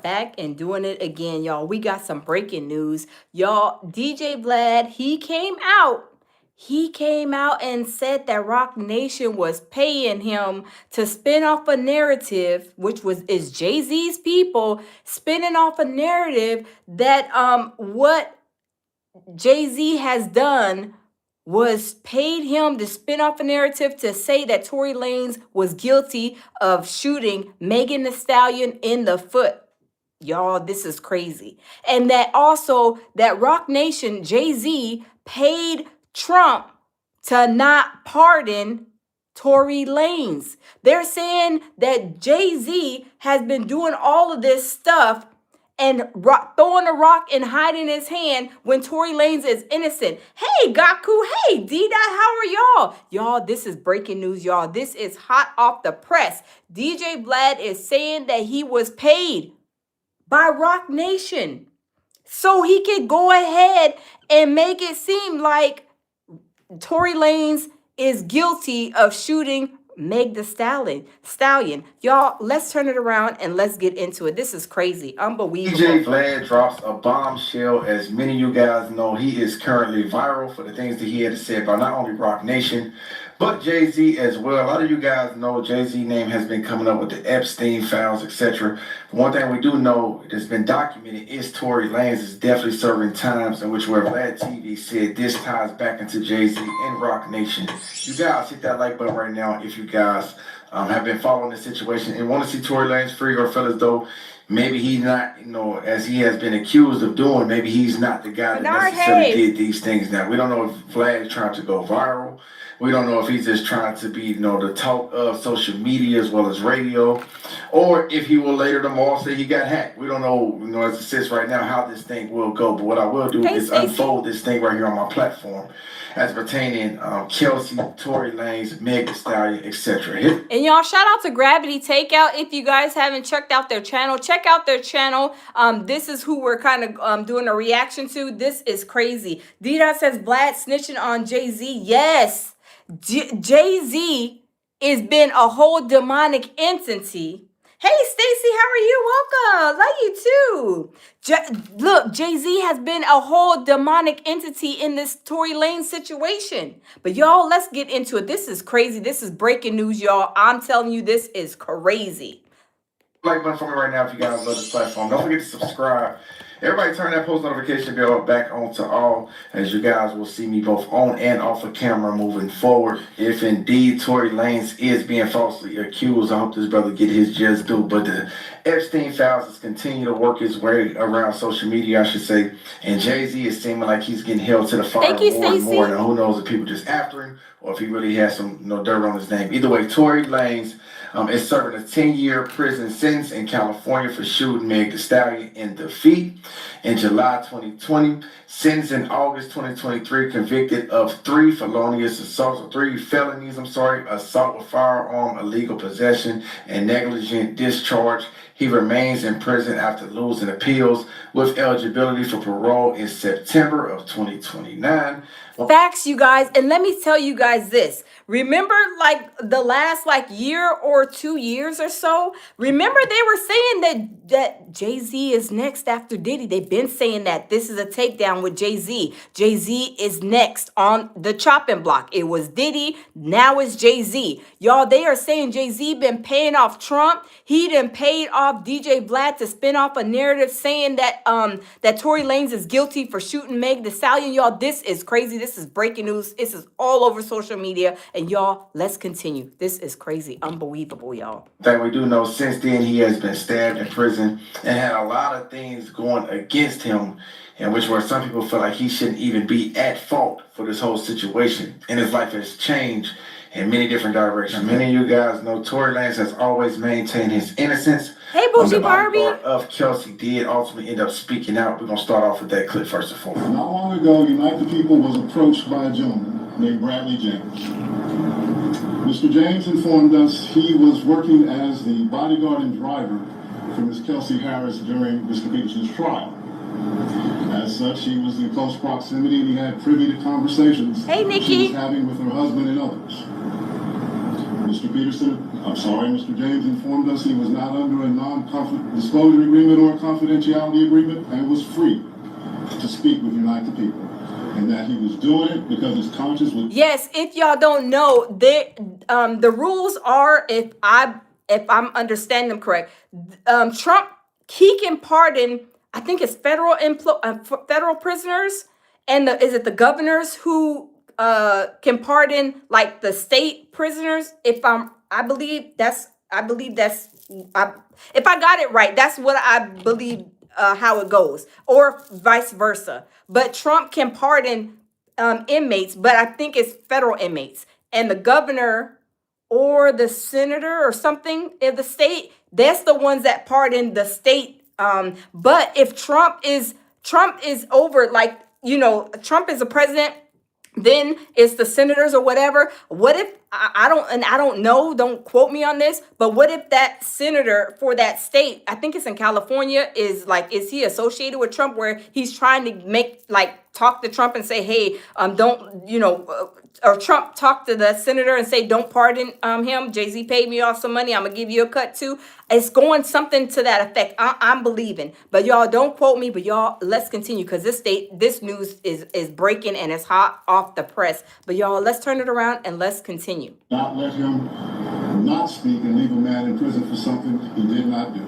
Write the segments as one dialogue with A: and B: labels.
A: Back and doing it again, y'all. We got some breaking news. Y'all, DJ Vlad, he came out and said that Rock Nation was paying him to spin off a narrative, which is Jay-Z's people spinning off a narrative that what Jay-Z has done was paid him to spin off a narrative to say that Tory Lanez was guilty of shooting Megan Thee Stallion in the foot. Y'all, this is crazy. And that also that Rock Nation, Jay-Z, paid Trump to not pardon Tory Lanez. They're saying that Jay-Z has been doing all of this stuff and throwing a rock and hiding his hand when Tory Lanez is innocent. Hey, Gaku. Hey, D-Dot, how are y'all? Y'all, this is breaking news, y'all. This is hot off the press. DJ Vlad is saying that he was paid by Rock Nation so he could go ahead and make it seem like Tory Lanez is guilty of shooting Meg the Stallion. Y'all, let's turn it around and let's get into it. This is crazy. Unbelievable.
B: DJ Vlad drops a bombshell. As many of you guys know, he is currently viral for the things that he had to say about not only Rock Nation, but Jay-Z as well. A lot of you guys know Jay-Z name has been coming up with the Epstein files, etc. One thing we do know that's been documented is Tory Lanez is definitely serving times in which where Vlad TV said this ties back into Jay-Z and Rock Nation. You guys hit that like button right now if you guys have been following this situation and want to see Tory Lanez free, or feel as though maybe he's not, as he has been accused of doing, maybe he's not the guy that necessarily did these things. Now, we don't know if Vlad is trying to go viral. We don't know if he's just trying to be, the talk of social media as well as radio, or if he will later tomorrow say he got hacked. We don't know, as it sits right now, how this thing will go. But what I will do is unfold this thing right here on my platform as pertaining Kelsey, Tory Lanez, Meg Thee Stallion, etc.
A: And y'all, shout out to Gravity Takeout. If you guys haven't checked out their channel, check out their channel. This is who we're kind of doing a reaction to. This is crazy. D-Dot says Vlad snitching on Jay-Z. Yes. Jay-Z has been a whole demonic entity. Hey, Stacy, how are you? Welcome. Love you too. Look, Jay-Z has been a whole demonic entity in this Tory Lanez situation. But y'all, let's get into it. This is crazy. This is breaking news, y'all. I'm telling you, this is crazy.
B: Like button for me right now if you guys love this platform. Don't forget to subscribe. Everybody turn that post notification bell back on to all, as you guys will see me both on and off of camera moving forward. If indeed Tory Lanez is being falsely accused, I hope this brother get his just due. But the Epstein files is continue to work his way around social media, I should say. And Jay-Z is seeming like he's getting held to the fire more and more. Now, who knows if people just after him or if he really has some dirt on his name. Either way, Tory Lanez is serving a 10-year prison sentence in California for shooting Meg Thee Stallion in the feet in July 2020. Sentenced in August 2023, convicted of 3 felonious assaults, or 3 felonies, assault with firearm, illegal possession, and negligent discharge. He remains in prison after losing appeals with eligibility for parole in September of 2029.
A: Facts, you guys. And let me tell you guys this. Remember, like the last year or 2 years or so, remember they were saying that Jay-Z is next after Diddy. They've been saying that this is a takedown with Jay-Z. Jay-Z is next on the chopping block. It was Diddy, now it's Jay-Z. Y'all, they are saying Jay-Z been paying off Trump. He done paid off DJ Vlad to spin off a narrative saying that that Tory Lanez is guilty for shooting Meg Thee Stallion. Y'all, this is crazy. This is breaking news. This is all over social media. And y'all, let's continue. This is crazy. Unbelievable, y'all.
B: That we do know, since then he has been stabbed in prison and had a lot of things going against him, in which where some people feel like he shouldn't even be at fault for this whole situation. And his life has changed in many different directions. Many of you guys know Tory Lanez has always maintained his innocence.
A: Hey, Bougie Barbie.
B: Of Kelsey did ultimately end up speaking out. We're going to start off with that clip first and foremost.
C: Not long ago, Unite the People was approached by a gentleman named Bradley James. Mr. James informed us he was working as the bodyguard and driver for Ms. Kelsey Harris during Mr. Peterson's trial. As such, he was in close proximity and he had privy to conversations she was having with her husband and others. Mr. Peterson, I'm sorry, Mr. James informed us he was not under a non-disclosure agreement or a confidentiality agreement and was free to speak with Unite the People. And that he was doing it because his conscience was...
A: Yes, if y'all don't know, the rules are, if I'm understanding them correct, Trump, he can pardon, I think it's federal prisoners, and is it the governors who can pardon like the state prisoners? If I believe that's if I got it right, that's what I believe how it goes, or vice versa. But Trump can pardon inmates, but I think it's federal inmates, and the governor or the senator or something in the state, that's the ones that pardon the state. But if Trump is over, like, Trump is a president, then it's the senators or whatever. What if I don't know, don't quote me on this, but what if that senator for that state, I think it's in California, is he associated with Trump, where he's trying to talk to Trump and say, hey, don't, or Trump talk to the senator and say, don't pardon him. Jay-Z paid me off some money, I'm gonna give you a cut too. It's going something to that effect. I'm believing, but y'all don't quote me, but y'all, let's continue, because this news is breaking and it's hot off the press. But y'all, let's turn it around and let's continue.
C: Not let him not speak and leave a man in prison for something he did not do.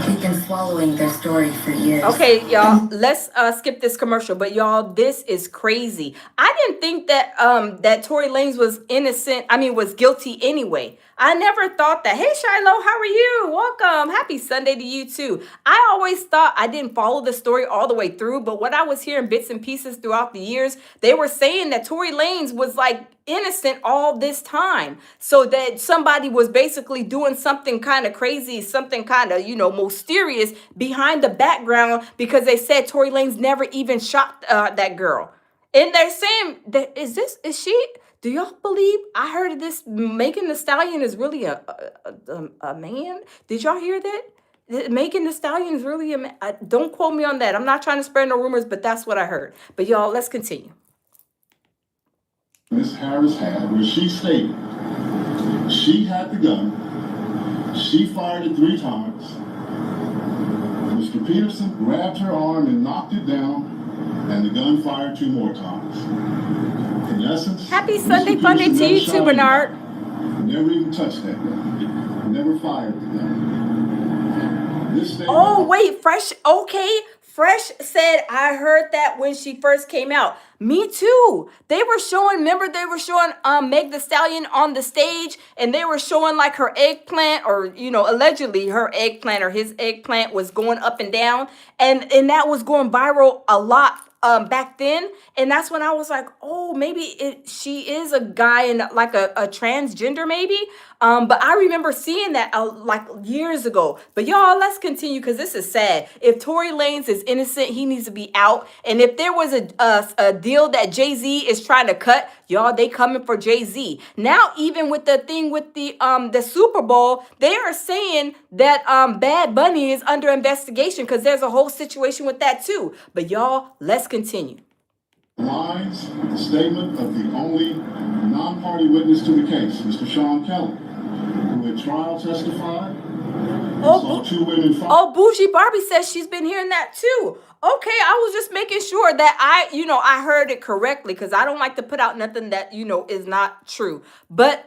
D: We've been swallowing their story for years.
A: Okay, y'all, let's skip this commercial. But y'all, this is crazy. I didn't think that that Tory Lanez was innocent. I mean, was guilty anyway. I never thought that. Hey, Shiloh, how are you? Welcome. Happy Sunday to you too. I always thought, I didn't follow the story all the way through, but what I was hearing bits and pieces throughout the years, they were saying that Tory Lanez was like innocent all this time. So that somebody was basically doing something kind of crazy, something kind of, mysterious behind the background, because they said Tory Lanez never even shot that girl. And they're saying that, is she? Do y'all believe? I heard this Megan Thee Stallion is really a man. Did y'all hear that? Megan Thee Stallion is really a man. Don't quote me on that. I'm not trying to spread no rumors, but that's what I heard. But y'all, let's continue.
C: Miss Harris had, where she stated she had the gun, she fired it 3 times. Mr. Peterson grabbed her arm and knocked it down, and the gun fired 2 more times. In essence,
A: happy Sunday Funday to you too, Bernard.
C: Never even touched that gun. Never fired the gun.
A: Oh, wait, Fresh. Okay. Fresh said, I heard that when she first came out. Me too. They were showing Meg Thee Stallion on the stage, and they were showing like her eggplant, or, allegedly her eggplant or his eggplant was going up and down. And that was going viral a lot back then. And that's when I was like, oh, maybe she is a guy and like a transgender maybe. But I remember seeing that like years ago. But y'all, let's continue, because this is sad. If Tory Lanez is innocent, he needs to be out. And if there was a deal that Jay-Z is trying to cut, y'all, they coming for Jay-Z. Now, even with the thing with the Super Bowl, they are saying that Bad Bunny is under investigation, because there's a whole situation with that too. But y'all, let's continue.
C: Lines with the statement of the only non-party witness to the case, Mr. Sean Kelly, who at trial testified. Saw 2 women fight.
A: Oh, Bougie Barbie says she's been hearing that too. Okay, I was just making sure that I heard it correctly, because I don't like to put out nothing that, is not true. But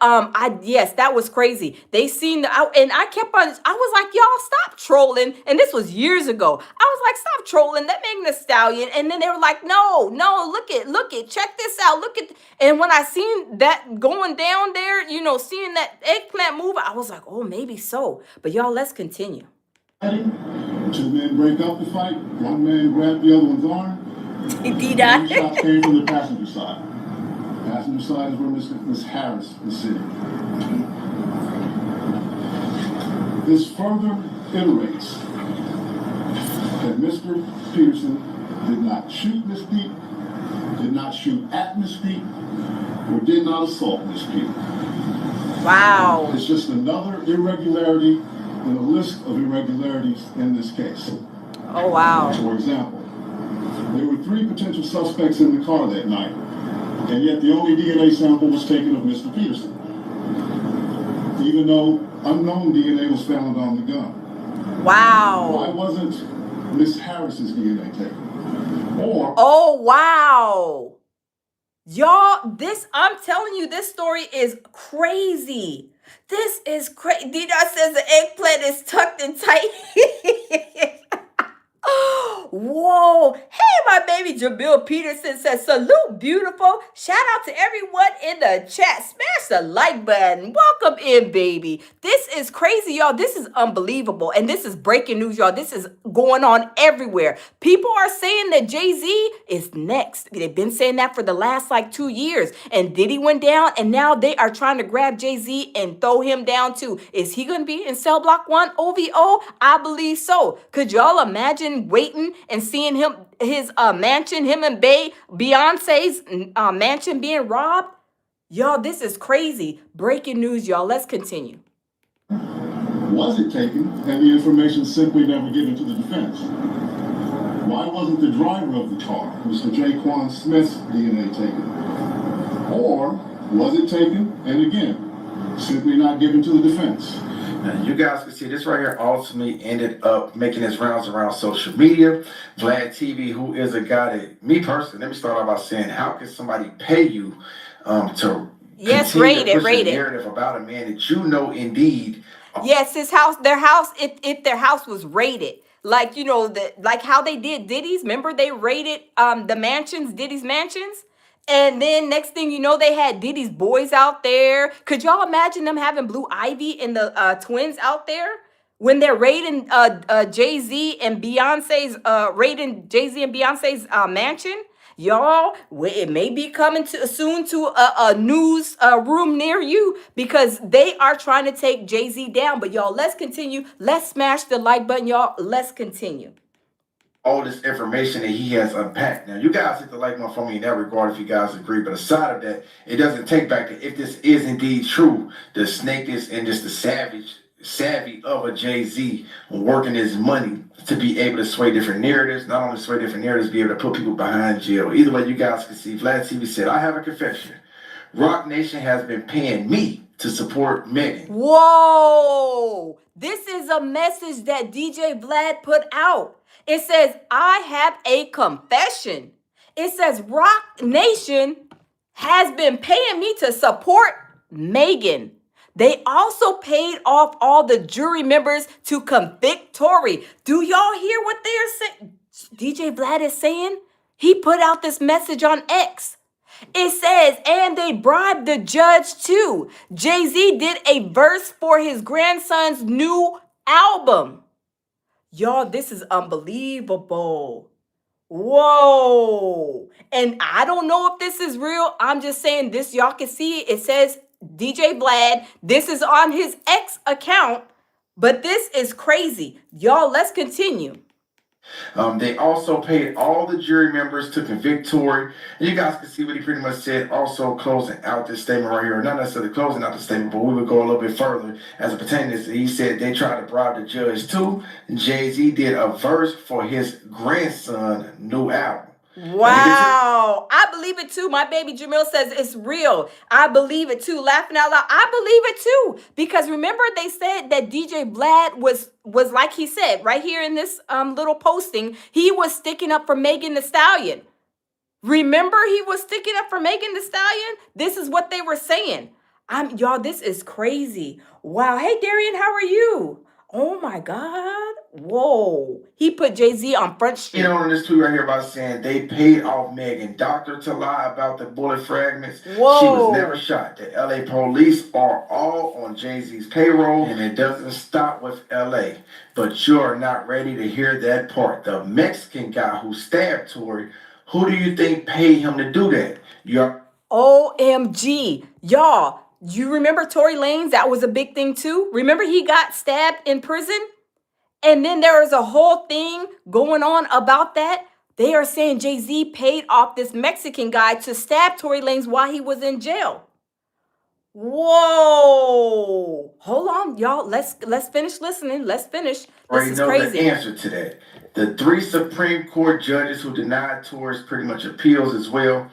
A: yes, that was crazy. They seen and I was like, y'all, stop trolling. And this was years ago. I was like, stop trolling, that Megan Thee Stallion. And then they were like, no, look it, check this out, look at. And when I seen that going down there, seeing that eggplant move, I was like, oh, maybe so. But y'all, let's continue.
C: 2 men break up the fight. 1 man grabbed the other one's arm.
A: D-Dot.
C: Shots came from the passenger side. Passenger side is where Miss Harris was sitting. This further iterates that Mr. Peterson did not shoot Miss Pete, did not shoot at Miss Pete, or did not assault Miss Pete.
A: Wow.
C: It's just another irregularity in a list of irregularities in this case.
A: Oh, wow.
C: For example, there were 3 potential suspects in the car that night. And yet the only DNA sample was taken of Mr. Peterson, even though unknown DNA was found on the gun.
A: Wow.
C: Why wasn't Miss Harris's DNA taken? Or
A: Oh, wow. Y'all, I'm telling you, this story is crazy. This is crazy. D-Dot says the eggplant is tucked in tight. Whoa. Hey, my baby Jabil Peterson says, salute, beautiful. Shout out to everyone in the chat. Smash the like button. Welcome in, baby. This is crazy, y'all. This is unbelievable. And this is breaking news, y'all. This is going on everywhere. People are saying that Jay-Z is next. They've been saying that for the last 2 years. And Diddy went down, and now they are trying to grab Jay-Z and throw him down too. Is he going to be in Cell Block 1 OVO? I believe so. Could y'all imagine waiting and seeing his mansion, him and Beyonce's mansion being robbed? Y'all, this is crazy. Breaking news, y'all. Let's continue.
C: was it taken and the information simply never given to the defense? Why wasn't the driver of the car, Mr. Jaquan Smith's DNA taken? Or was it taken and again, simply not given to the defense?
B: Now, you guys can see this right here ultimately ended up making its rounds around social media. Vlad TV, who is a guy that, me personally, let me start off by saying, how can somebody pay you to
A: rate
B: push
A: it.
B: a narrative about a man that you know indeed?
A: Yes, their house, if their house was raided. Like how they did Diddy's. Remember they raided the mansions, Diddy's mansions? And then next thing you know, they had Diddy's boys out there. Could y'all imagine them having Blue Ivy and the twins out there when they're raiding Jay-Z and Beyonce's mansion? Y'all, it may be coming soon to a news room near you because they are trying to take Jay-Z down. But y'all, let's continue. Let's smash the like button, y'all. Let's continue.
B: All this information that he has unpacked. Now, you guys hit the like button for me in that regard if you guys agree. But aside of that, it doesn't take back that if this is indeed true, the snakiness and just the savvy of a Jay-Z working his money to be able to sway different narratives, not only sway different narratives, be able to put people behind jail. Either way, you guys can see, Vlad TV said, I have a confession. Rock Nation has been paying me to support Megan.
A: Whoa! This is a message that DJ Vlad put out. It says, I have a confession. It says, Rock Nation has been paying me to support Megan. They also paid off all the jury members to convict Tori. Do y'all hear what they're saying? DJ Vlad is saying he put out this message on X. It says, and they bribed the judge too. Jay-Z did a verse for his grandson's new album. Y'all, this is unbelievable. Whoa. And I don't know if this is real. I'm just saying this. Y'all can see it. It says DJ Vlad. This is on his X account. But this is crazy. Y'all, let's continue.
B: They also paid all the jury members to convict Tori. And you guys can see what he pretty much said, also closing out this statement right here. Not necessarily closing out the statement, but we would go a little bit further as it pertains to this. He said they tried to bribe the judge too. Jay-Z did a verse for his grandson's new album.
A: Wow. I believe it too. My baby Jamil says it's real. I believe it too. Laughing out loud. I believe it too. Because remember they said that DJ Vlad was like he said right here in this little posting, he was sticking up for Megan Thee Stallion. Remember he was sticking up for Megan Thee Stallion? This is what they were saying. Y'all, this is crazy. Wow. Hey Darian, how are you? Oh my God. Whoa. He put Jay-Z on Front Street.
B: You know, in this tweet right here about saying they paid off Megan Doctor to lie about the bullet fragments.
A: Whoa.
B: She was never shot. The LA police are all on Jay-Z's payroll, and it doesn't stop with LA. But you're not ready to hear that part. The Mexican guy who stabbed Tori, who do you think paid him to do that?
A: OMG. Y'all, you remember Tory Lanez? That was a big thing too. Remember he got stabbed in prison? And then there was a whole thing going on about that. They are saying Jay-Z paid off this Mexican guy to stab Tory Lanez while he was in jail. Whoa. Hold on, y'all. Let's finish listening. Let's finish. This is crazy.
B: The answer to that. The 3 Supreme Court judges who denied Tori's pretty much appeals as well.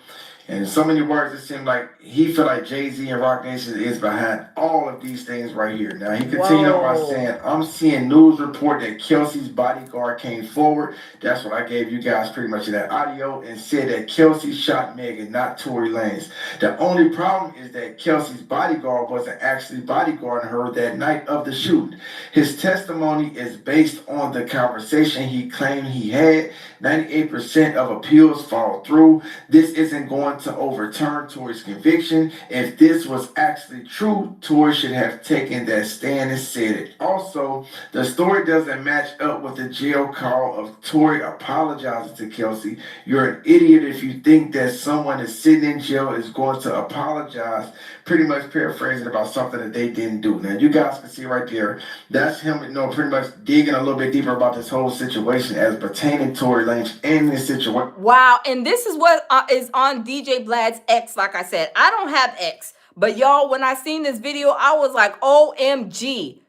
B: And in so many words, it seemed like he felt like Jay-Z and Rock Nation is behind all of these things right here. Now, he continued on by saying, I'm seeing news report that Kelsey's bodyguard came forward. That's what I gave you guys pretty much in that audio, and said that Kelsey shot Megan, not Tory Lanez. The only problem is that Kelsey's bodyguard wasn't actually bodyguarding her that night of the shoot. His testimony is based on the conversation he claimed he had. 98% of appeals fall through. This isn't going to overturn Tory's conviction. If this was actually true, Tory should have taken that stand and said it. Also, the story doesn't match up with the jail call of Tory apologizing to Kelsey. You're an idiot if you think that someone is sitting in jail is going to apologize, pretty much paraphrasing about something that they didn't do. Now, you guys can see right there, that's him, pretty much digging a little bit deeper about this whole situation as pertaining to Tory Lanez and this situation.
A: Wow, and this is what is on DJ Vlad's X. Like I said, I don't have X, but y'all, when I seen this video, I was like, OMG.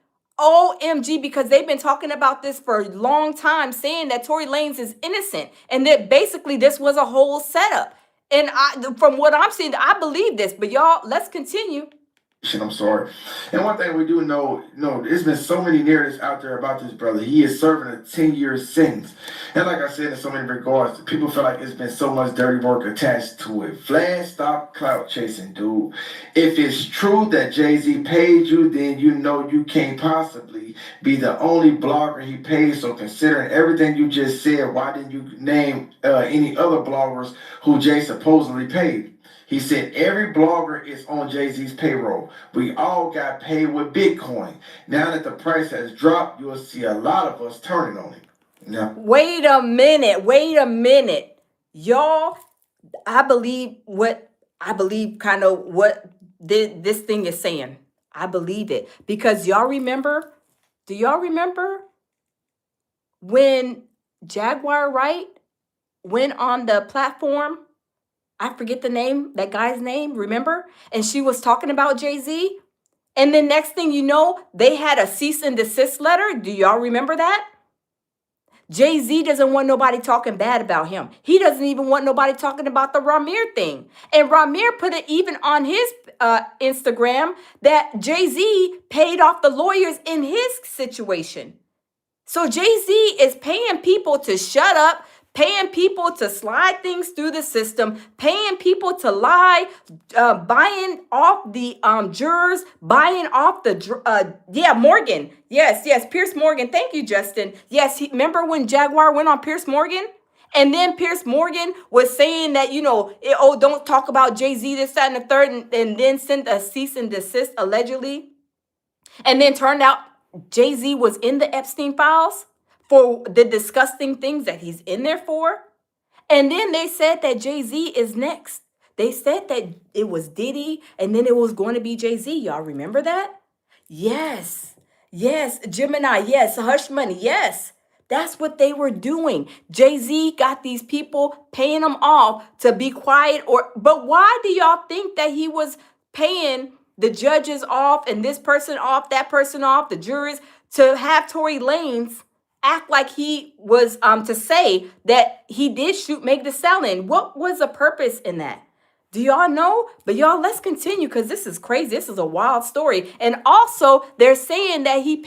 A: OMG, because they've been talking about this for a long time, saying that Tory Lanez is innocent and that basically this was a whole setup. And from what I'm seeing, I believe this. But y'all, let's continue.
B: I'm sorry. And one thing we do know, there's been so many narratives out there about this brother. He is serving a 10-year sentence. And like I said, in so many regards, people feel like it's been so much dirty work attached to it. Vlad, stop clout chasing, dude. If it's true that Jay-Z paid you, then you know you can't possibly be the only blogger he paid. So considering everything you just said, why didn't you name any other bloggers who Jay supposedly paid? He said every blogger is on Jay-Z's payroll. We all got paid with Bitcoin. Now that the price has dropped, you'll see a lot of us turning on it. Now,
A: wait a minute. Y'all, I believe kind of what this thing is saying. I believe it. Because do y'all remember when Jaguar Wright went on the platform? I forget that guy's name, remember? And she was talking about Jay-Z. And then next thing you know, they had a cease and desist letter. Do y'all remember that? Jay-Z doesn't want nobody talking bad about him. He doesn't even want nobody talking about the Ramir thing. And Ramir put it even on his Instagram that Jay-Z paid off the lawyers in his situation. So Jay-Z is paying people to shut up, paying people to slide things through the system, paying people to lie, buying off the jurors, buying off the, Morgan. Yes, Pierce Morgan. Thank you, Justin. Yes, remember when Jaguar went on Pierce Morgan? And then Pierce Morgan was saying that, don't talk about Jay-Z, this, that, and the third, and then sent a cease and desist, allegedly. And then turned out Jay-Z was in the Epstein files for the disgusting things that he's in there for. And then they said that Jay-Z is next. They said that it was Diddy and then it was going to be Jay-Z. Y'all remember that? Yes, Gemini, yes, Hush Money, yes. That's what they were doing. Jay-Z got these people paying them off to be quiet. But why do y'all think that he was paying the judges off and this person off, that person off, the jurors, to have Tory Lanez act like he was to say that he did make the sell-in? What was the purpose in that? Do y'all know? But y'all, let's continue because this is crazy. This is a wild story. And also, they're saying that he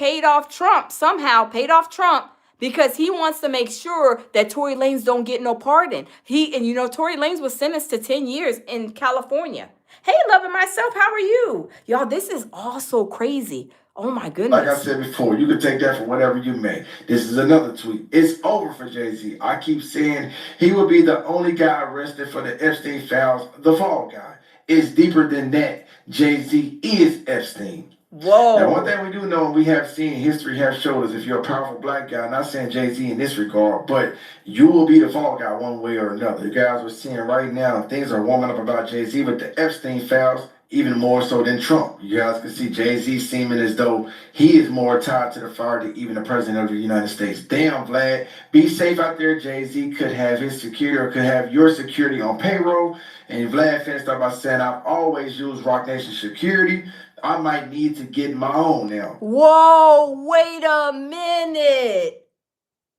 A: somehow paid off Trump because he wants to make sure that Tory Lanez don't get no pardon. Tory Lanez was sentenced to 10 years in California. Hey, loving myself, how are you? Y'all, this is all so crazy. Oh my goodness.
B: Like I said before, you can take that for whatever you may. This is another tweet. It's over for Jay-Z. I keep saying he will be the only guy arrested for the Epstein files, the fall guy. It's deeper than that. Jay-Z is Epstein.
A: Whoa.
B: Now, one thing we do know, and we have seen, history has showed us, if you're a powerful black guy, I'm not saying Jay-Z in this regard, but you will be the fall guy one way or another. You guys are seeing right now, things are warming up about Jay-Z with the Epstein files, even more so than Trump. You guys can see Jay-Z seeming as though he is more tied to the fire than even the president of the United States. Damn, Vlad. Be safe out there. Jay-Z could have his security or could have your security on payroll. And Vlad finished up by saying, I've always used Rock Nation security. I might need to get my own now.
A: Whoa, wait a minute.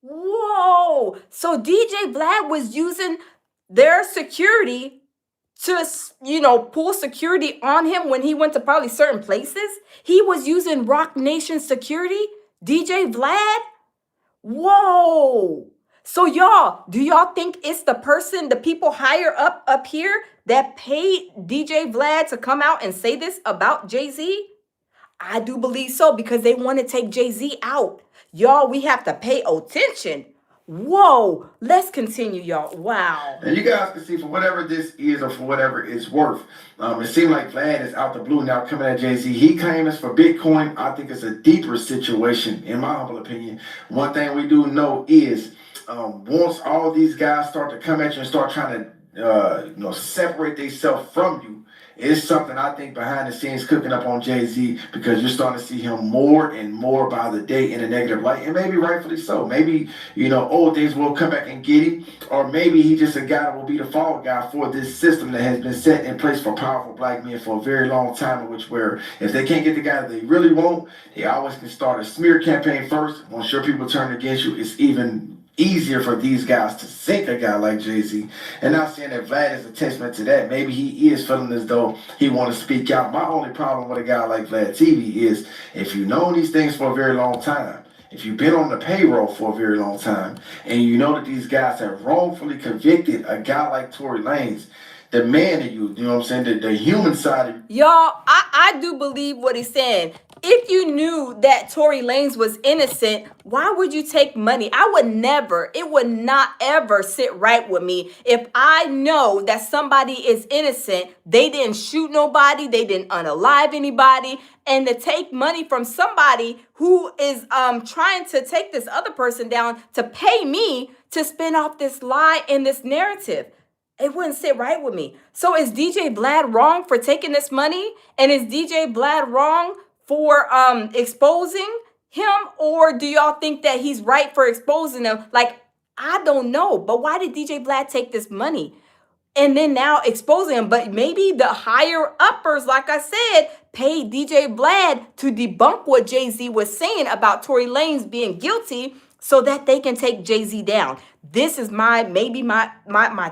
A: Whoa. So DJ Vlad was using their security to, pull security on him when he went to probably certain places. He was using Rock Nation security. DJ Vlad? Whoa. So y'all, do y'all think it's the people higher up here that paid DJ Vlad to come out and say this about Jay-Z? I do believe so, because they want to take Jay-Z out. Y'all, we have to pay attention. Whoa, let's continue, y'all. Wow.
B: And you guys can see, for whatever this is or for whatever it's worth, it seems like Vlad is out the blue now coming at Jay-Z. He claims for Bitcoin. I think it's a deeper situation, in my humble opinion. One thing we do know is once all these guys start to come at you and start trying to separate themselves from you, it's something I think behind the scenes cooking up on Jay-Z, because you're starting to see him more and more by the day in a negative light, and maybe rightfully so. Maybe, old things will come back and get him, or maybe he just a guy that will be the fall guy for this system that has been set in place for powerful black men for a very long time, in which where if they can't get the guy that they really want, they always can start a smear campaign first. Once sure people turn against you, it's even easier for these guys to sink a guy like Jay-Z. And not saying that Vlad is a testament to that. Maybe he is feeling as though he want to speak out. My only problem with a guy like Vlad TV is, if you've known these things for a very long time, if you've been on the payroll for a very long time, and you know that these guys have wrongfully convicted a guy like Tory Lanez, the man of you, know what I'm saying, the human side of you.
A: Y'all, I do believe what he's saying. If you knew that Tory Lanez was innocent, why would you take money? It would not ever sit right with me if I know that somebody is innocent, they didn't shoot nobody, they didn't unalive anybody, and to take money from somebody who is trying to take this other person down to pay me to spin off this lie and this narrative. It wouldn't sit right with me. So is DJ Vlad wrong for taking this money? And is DJ Vlad wrong for exposing him? Or do y'all think that he's right for exposing him? Like, I don't know. But why did DJ Vlad take this money and then now exposing him? But maybe the higher uppers, like I said, paid DJ Vlad to debunk what Jay-Z was saying about Tory Lanez being guilty so that they can take Jay-Z down. This is my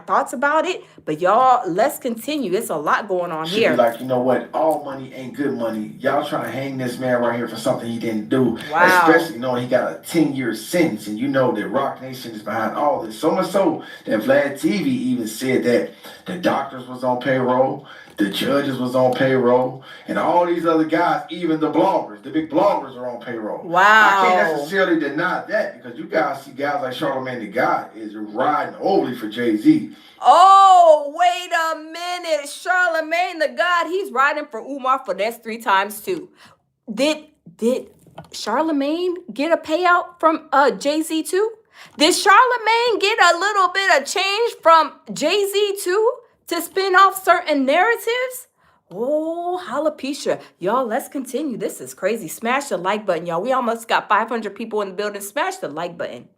A: thoughts about it. But y'all, let's continue. There's a lot going on here.
B: Be like, you know what? All money ain't good money. Y'all trying to hang this man right here for something he didn't do.
A: Wow.
B: Especially knowing he got a 10-year sentence, and you know that Rock Nation is behind all this. So much so that Vlad TV even said that the doctors was on payroll, the judges was on payroll, and all these other guys, even the bloggers, the big bloggers are on payroll.
A: Wow.
B: I can't necessarily deny that, because you guys see guys like Charlamagne the God is riding overly for Jay-Z.
A: Oh, wait a minute. Charlamagne the God, he's riding for Umar for that's 3 times too. Did Charlamagne get a payout from Jay-Z too? Did Charlamagne get a little bit of change from Jay-Z too to spin off certain narratives? Oh, alopecia. Y'all, let's continue. This is crazy. Smash the like button, y'all. We almost got 500 people in the building. Smash the like button.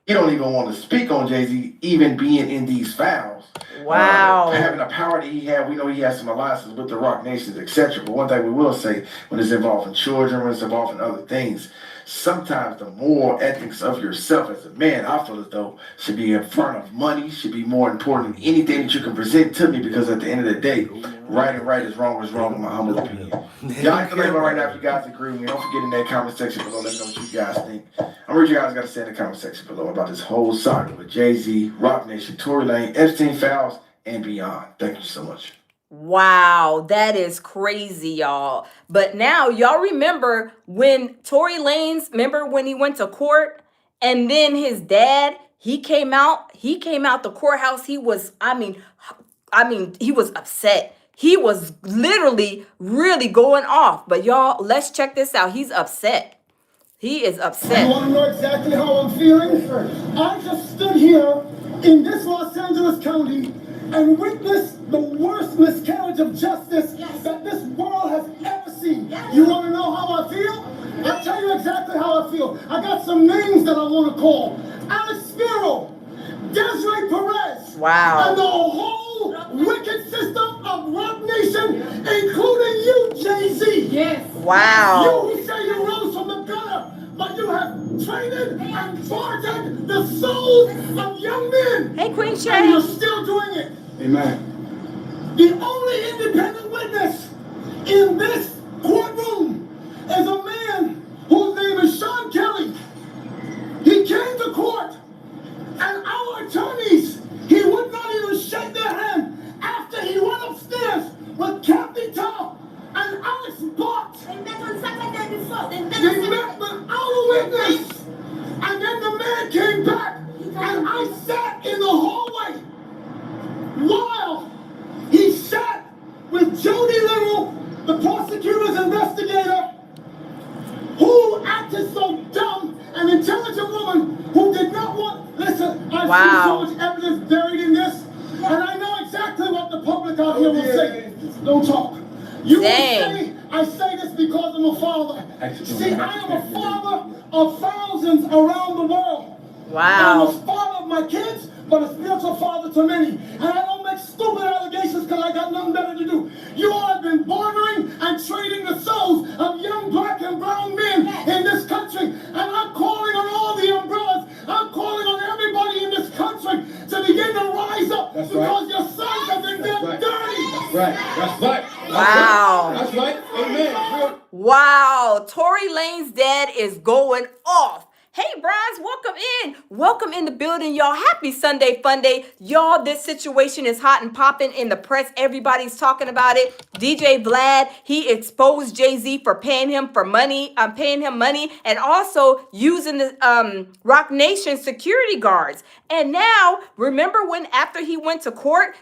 B: He don't even want to speak on Jay-Z even being in these files.
A: Wow.
B: Having the power that he had, we know he has some alliances with the Rock Nations, etc. But one thing we will say, when it's involving children, when it's involving other things, sometimes the moral ethics of yourself as a man, I feel as though, should be in front of money, should be more important than anything that you can present to me, because at the end of the day, right and right is wrong in my humble opinion. Y'all can leave right now if you guys agree with me. Don't forget in that comment section below, let me know what you guys think. I'm what you guys got to say in the comment section below about this whole saga with Jay-Z, Rock Nation, Tory Lanez, Epstein files, and beyond. Thank you so much.
A: Wow, that is crazy, y'all. But now, y'all remember when Tory Lanez, remember when he went to court and then his dad, he came out the courthouse. He was, he was upset. He was literally really going off. But y'all, let's check this out. He's upset. He is upset.
E: You want to know exactly how I'm feeling? I just stood here in this Los Angeles County and witnessed the worst miscarriage of justice that this world has ever seen. You want to know how I feel? I'll tell you exactly how I feel. I got some names that I want to call. Alex Spiro, Desiree Perez,
A: wow,
E: and the whole wicked system of Rock Nation, including you, Jay-Z.
A: Yes. Wow.
E: You who say you rose from the gutter, but you have traded and bartered the souls of young men.
A: Hey, Queen
E: And
A: Shay.
E: you're still doing it.
C: Amen.
E: The only independent witness in this courtroom is a man whose name is Sean Kelly. He came to court, and our attorneys, he would not even shake their hand after he went upstairs with Kathy Todd and Alex Bott. They met on Saturday before. They met with our witness. And then the man came back, and I sat in the hallway while he sat with Jody Little, the prosecutor's investigator, who acted so dumb, an intelligent woman who did not want, listen, I see so much evidence buried in this, and I know exactly what the public out here will say. Don't talk. You will say, I say this because I'm a father. See, I am a father of thousands around the world.
A: Wow.
E: I'm a father of my kids, but a spiritual father to many. And I don't make stupid allegations because I got nothing better to do. You all have been bartering and trading the souls of young black and brown men in this country. And I'm calling on all the umbrellas. I'm calling on everybody in this country to begin to rise up. That's because your sons have been done dirty.
F: That's right. That's right.
A: Wow.
F: That's right. Amen.
A: Wow. Tory Lanez's dad is going off. Hey, Bronze, welcome in. Welcome in the building, y'all. Happy Sunday Fun Day. Y'all, this situation is hot and popping in the press. Everybody's talking about it. DJ Vlad, he exposed Jay-Z for paying him money, and also using the Rock Nation security guards. And now, remember when after he went to court,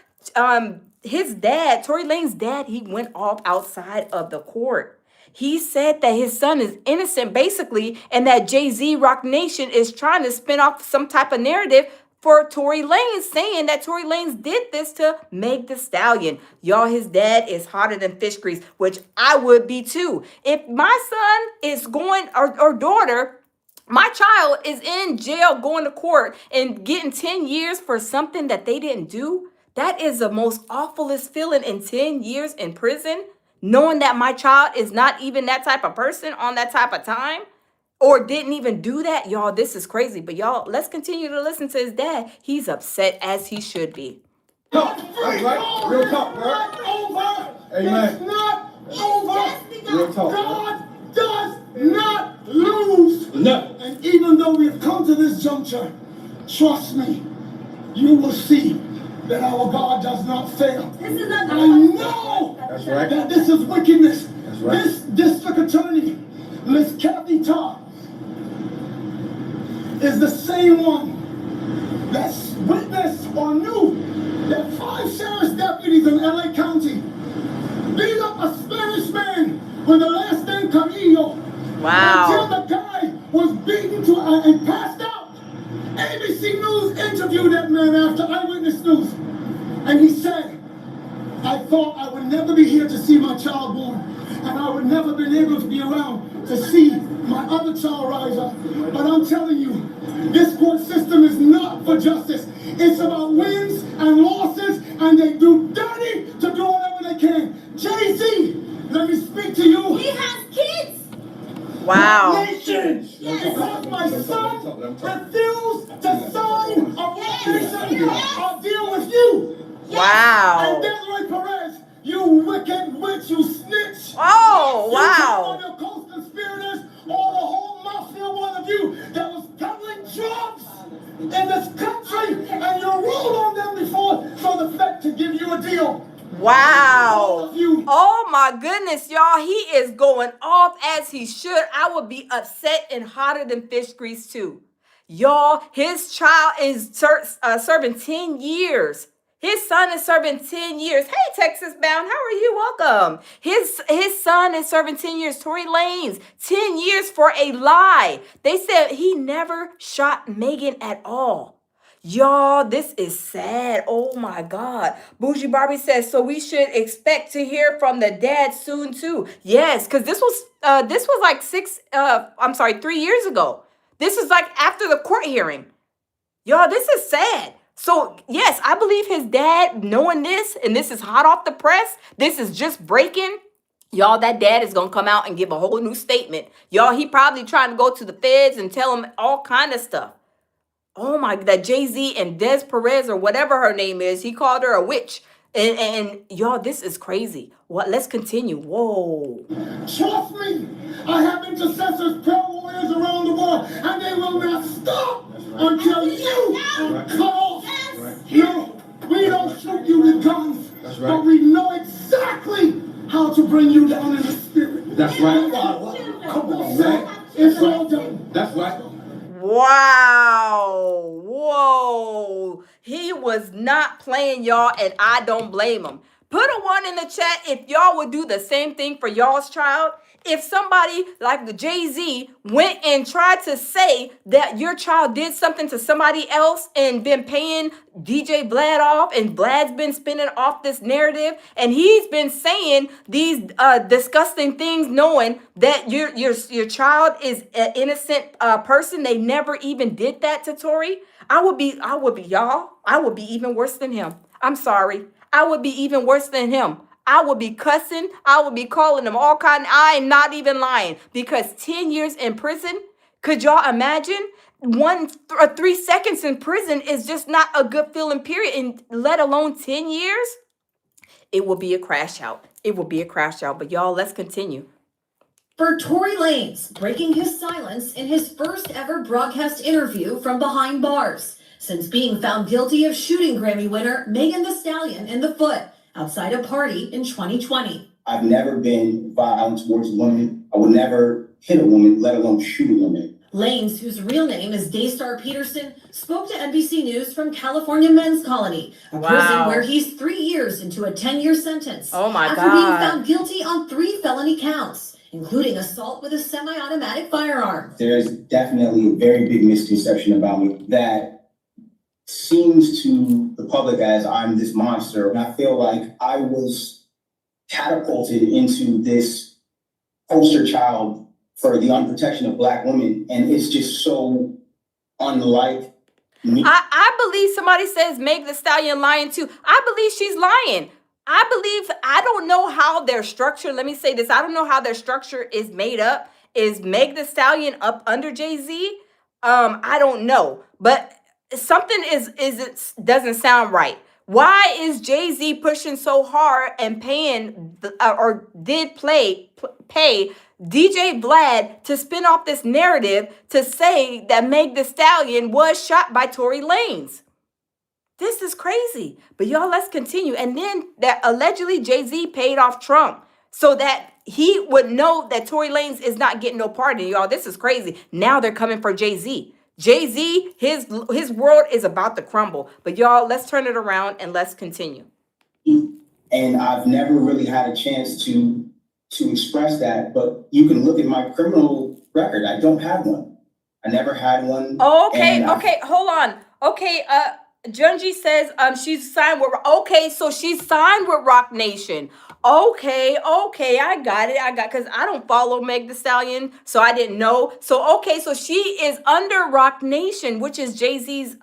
A: his dad, Tory Lanez's dad, he went off outside of the court. He said that his son is innocent, basically, and that Jay-Z Rock Nation is trying to spin off some type of narrative for Tory Lanez, saying that Tory Lanez did this to Meg Thee Stallion. Y'all, his dad is hotter than fish grease, which I would be too. If my son is going, or daughter, my child is in jail going to court and getting 10 years for something that they didn't do, that is the most awfulest feeling in 10 years in prison. Knowing that my child is not even that type of person on that type of time or didn't even do that. Y'all, this is crazy. But y'all, let's continue to listen to his dad. He's upset as he should be.
F: Talk. Right? Real talk, right?
E: It's not over.
F: Amen.
E: It's not over.
F: Real talk.
E: God does not lose.
F: No.
E: And even though we've come to this juncture, trust me, you will see that our God does not fail. This is I know
F: That's right.
E: that this is wickedness.
F: That's right.
E: This district attorney, Miss Kathy Todd, is the same one that's witnessed or knew that 5 sheriff's deputies in LA County beat up a Spanish man with the last name Carrillo.
A: Wow.
E: Until the guy was beaten to and passed out. ABC News interviewed that man after Eyewitness News. And he said, I thought I would never be here to see my child born. And I would never been able to be around to see my other child rise up. But I'm telling you, this court system is not for justice. It's about wins and losses, and they do dirty to do whatever they can. Jay-Z, let me speak to you. He has kids.
A: Wow.
E: Nations. Because my son refused to sign a deal with you.
A: Wow.
E: And Desiree Perez, you wicked witch, you snitch.
A: Oh, wow.
E: All your co-conspirators, all the whole mafia, one of you that was peddling drugs in this country, and you ruled on them before for the fact to give you a deal.
A: Wow. Oh my goodness, y'all. He is going off as he should. I would be upset and hotter than fish grease too. Y'all, his child is serving 10 years. His son is serving 10 years. Hey, Texas Bound, how are you? Welcome. His son is serving 10 years. Tory Lanez, 10 years for a lie. They said he never shot Megan at all. Y'all, this is sad. Oh my God. Bougie Barbie says, so we should expect to hear from the dad soon too. Yes, because this was like 3 years ago. This is like after the court hearing. Y'all, this is sad. So yes, I believe his dad knowing this, and this is hot off the press. This is just breaking. Y'all, that dad is going to come out and give a whole new statement. Y'all, he probably trying to go to the feds and tell them all kind of stuff. Oh my, that Jay-Z and Des Perez or whatever her name is, he called her a witch. And y'all, this is crazy. What? Let's continue. Whoa.
E: Trust me, I have intercessors, prayer warriors around the world, and they will not stop until you cut off. No, we don't shoot you with guns, but we know exactly how to bring you down in the spirit.
F: That's right.
E: Come on, man. It's all done.
F: That's right.
A: Wow. Whoa. He was not playing, y'all, and I don't blame him. Put a 1 in the chat if y'all would do the same thing for y'all's child. If somebody like the Jay-Z went and tried to say that your child did something to somebody else and been paying DJ Vlad off, and Vlad's been spinning off this narrative, and he's been saying these disgusting things, knowing that your child is an innocent person. They never even did that to Tori. I would be even worse than him. I'm sorry. I would be even worse than him. I would be cussing. I would be calling him all kind. I am not even lying, because 10 years in prison, could y'all imagine? 3 seconds in prison is just not a good feeling, period. And let alone 10 years, it will be a crash out. It will be a crash out. But y'all, let's continue.
G: For Tory Lanez, breaking his silence in his first ever broadcast interview from behind bars, since being found guilty of shooting Grammy winner Megan Thee Stallion in the foot outside a party in 2020.
H: I've never been violent towards a woman. I would never hit a woman, let alone shoot a woman.
G: Lanez, whose real name is Daystar Peterson, spoke to NBC News from California Men's Colony, a prison where he's 3 years into a 10-year sentence.
A: Oh my
G: after
A: God.
G: being found guilty on 3 felony counts, including assault with a semi-automatic firearm.
H: There's definitely a very big misconception about me that seems to the public as I'm this monster. And I feel like I was catapulted into this poster child for the unprotection of Black women. And it's just so unlike me.
A: I believe somebody says Meg Thee Stallion lying too. I believe she's lying. I don't know how their structure, let me say this, I don't know how their structure is made up. Is Meg Thee Stallion up under Jay-Z? I don't know. But something doesn't sound right. Why is Jay-Z pushing so hard and paying pay DJ Vlad to spin off this narrative to say that Meg Thee Stallion was shot by Tory Lanez? This is crazy. But y'all, let's continue. And then that allegedly Jay-Z paid off Trump so that he would know that Tory Lanez is not getting no pardon. Y'all, this is crazy. Now they're coming for Jay-Z. Jay-Z, his world is about to crumble. But y'all, let's turn it around and let's continue.
H: And I've never really had a chance to express that, but you can look at my criminal record. I don't have one. I never had one.
A: Okay, hold on. Okay, Junji says she's signed with, okay, so she's signed with Rock Nation. Okay, I got it. Because I don't follow Meg Thee Stallion, so I didn't know. So, okay, so she is under Rock Nation, which is Jay-Z's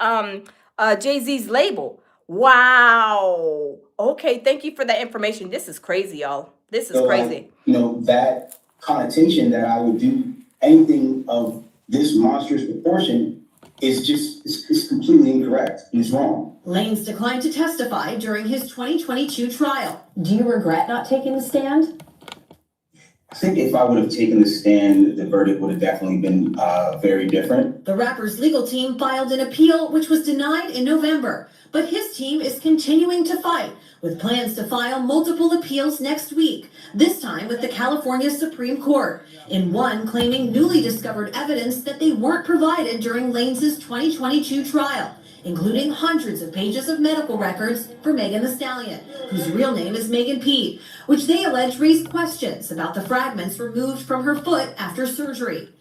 A: label. Wow. Okay, thank you for that information. This is crazy, y'all. This is crazy.
H: That connotation that I would do anything of this monstrous proportion is just completely incorrect. It's wrong.
G: Lanez declined to testify during his 2022 trial. Do you regret not taking the stand?
H: I think if I would have taken the stand, the verdict would have definitely been very different.
G: The rapper's legal team filed an appeal, which was denied in November. But his team is continuing to fight, with plans to file multiple appeals next week, this time with the California Supreme Court, in one claiming newly discovered evidence that they weren't provided during Lanez's 2022 trial, including hundreds of pages of medical records for Megan Thee Stallion, whose real name is Megan Pete, which they allege raised questions about the fragments removed from her foot after surgery.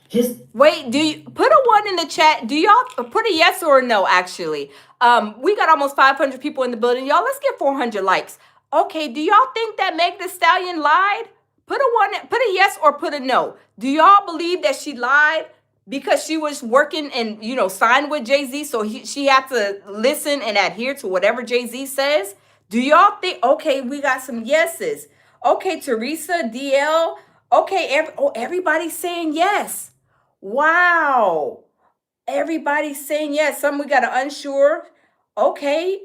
A: Wait, do you put a 1 in the chat? Do y'all put a yes or a no, actually? We got almost 500 people in the building. Y'all, let's get 400 likes. Okay, do y'all think that Meg Thee Stallion lied? Put a 1, put a yes or put a no. Do y'all believe that she lied because she was working and, signed with Jay-Z, so she had to listen and adhere to whatever Jay-Z says? Do y'all think, okay, we got some yeses. Okay, Teresa, DL. Okay, everybody's saying yes. Wow. Everybody's saying yes. Some we got an unsure. Okay,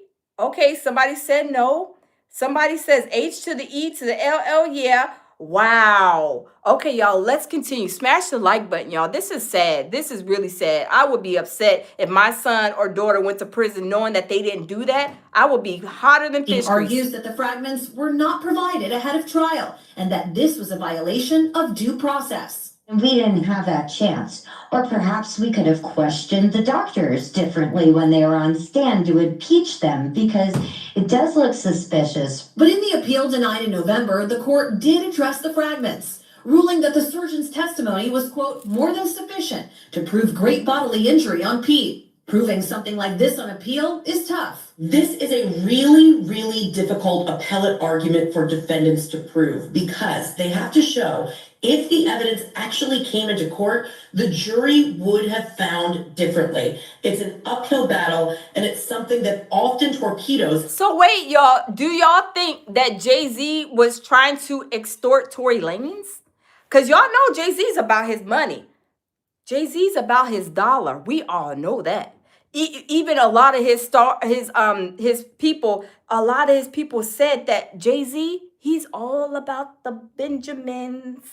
A: somebody said no. Somebody says H to the E to the LL. Yeah. Wow. Okay, y'all, let's continue. Smash the like button, y'all. This is sad. This is really sad. I would be upset if my son or daughter went to prison knowing that they didn't do that. I would be hotter than
G: He
A: fish
G: argues
A: grease.
G: that the fragments were not provided ahead of trial and that this was a violation of due process.
I: We didn't have that chance. Or perhaps we could have questioned the doctors differently when they were on stand to impeach them, because it does look suspicious.
G: But in the appeal denied in November, the court did address the fragments, ruling that the surgeon's testimony was, quote, more than sufficient to prove great bodily injury on Pete. Proving something like this on appeal is tough.
J: This is a really, really difficult appellate argument for defendants to prove, because they have to show if the evidence actually came into court, the jury would have found differently. It's an uphill battle, and it's something that often torpedoes.
A: So wait, y'all, do y'all think that Jay-Z was trying to extort Tory Lanez? Because y'all know Jay-Z's about his money. Jay-Z's about his dollar. We all know that. Even a lot of his people said that Jay-Z, he's all about the Benjamins.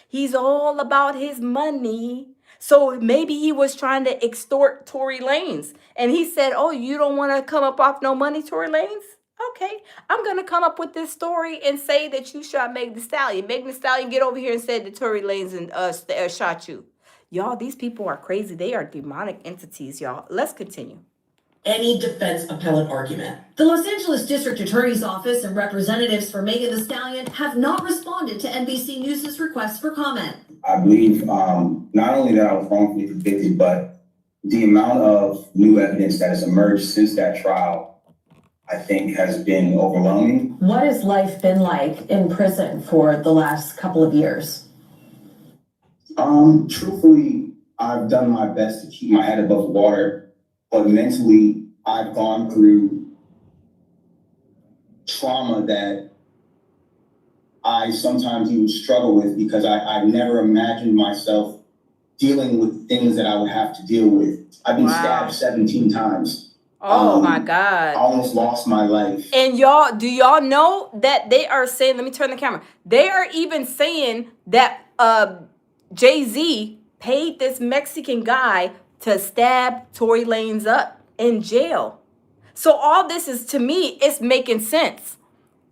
A: He's all about his money. So maybe he was trying to extort Tory Lanez. And he said, oh, you don't want to come up off no money, Tory Lanez? Okay, I'm going to come up with this story and say that you shot Megan Thee Stallion. Megan Thee Stallion get over here and said that Tory Lanez and shot you. Y'all, these people are crazy. They are demonic entities, y'all. Let's continue.
J: Any defense appellate argument.
G: The Los Angeles District Attorney's Office and representatives for Megan Thee Stallion have not responded to NBC News' request for comment.
H: I believe not only that I was wrongfully convicted, but the amount of new evidence that has emerged since that trial, I think, has been overwhelming.
K: What has life been like in prison for the last couple of years?
H: Truthfully, I've done my best to keep my head above water, but mentally, I've gone through trauma that I sometimes even struggle with, because I never imagined myself dealing with things that I would have to deal with. I've been stabbed 17 times.
A: Oh my God.
H: I almost lost my life.
A: And y'all, do y'all know that they are saying, let me turn the camera. They are even saying that Jay-Z paid this Mexican guy to stab Tory Lanez up in jail. So all this is, to me, it's making sense.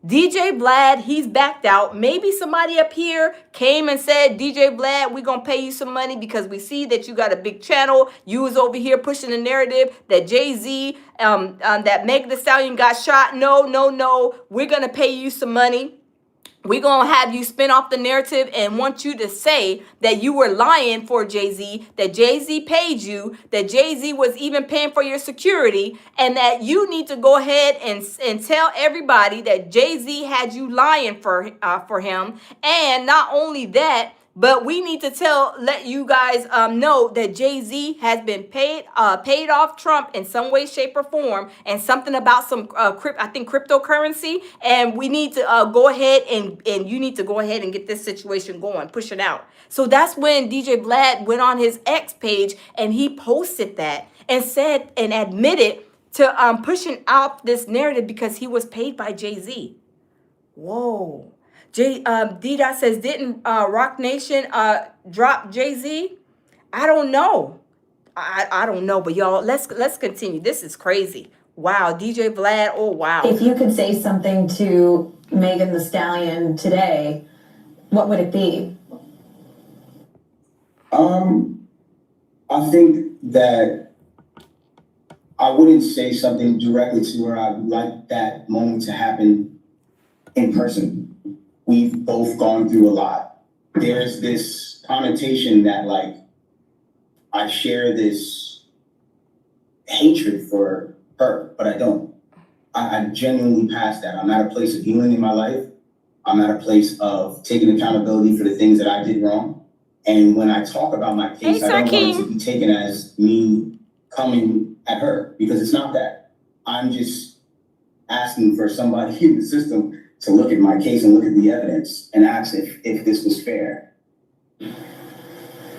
A: DJ Vlad, he's backed out. Maybe somebody up here came and said, DJ Vlad, we're going to pay you some money because we see that you got a big channel. You was over here pushing the narrative that Jay-Z, that Megan Thee Stallion got shot. No. We're going to pay you some money. We're going to have you spin off the narrative and want you to say that you were lying for Jay-Z, that Jay-Z paid you, that Jay-Z was even paying for your security, and that you need to go ahead and tell everybody that Jay-Z had you lying for him. And not only that, but we need to let you guys know that Jay-Z has been paid off Trump in some way, shape, or form, and something about some cryptocurrency. And we need to go ahead and you need to go ahead and get this situation going, push it out. So that's when DJ Vlad went on his X page and he posted that and said and admitted to pushing out this narrative because he was paid by Jay-Z. Whoa. D-Dot says, didn't Rock Nation drop Jay-Z? I don't know. I don't know, but y'all, let's continue. This is crazy. Wow, DJ Vlad, oh wow.
K: If you could say something to Megan Thee Stallion today, what would it be?
H: I think that I wouldn't say something directly to her. I would like that moment to happen in person. We've both gone through a lot. There's this connotation that, like, I share this hatred for her, but I don't. I genuinely passed that. I'm at a place of healing in my life. I'm at a place of taking accountability for the things that I did wrong. And when I talk about my case, I don't want it to be taken as me coming at her, because it's not that. I'm just asking for somebody in the system to look at my case and look at the evidence and ask if this was fair.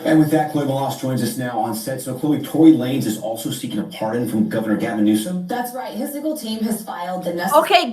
L: And with that, Chloe Molas joins us now on set. So, Chloe, Tory Lanez is also seeking a pardon from Governor Gavin Newsom?
K: That's right. His legal team has filed the necessary...
A: Okay,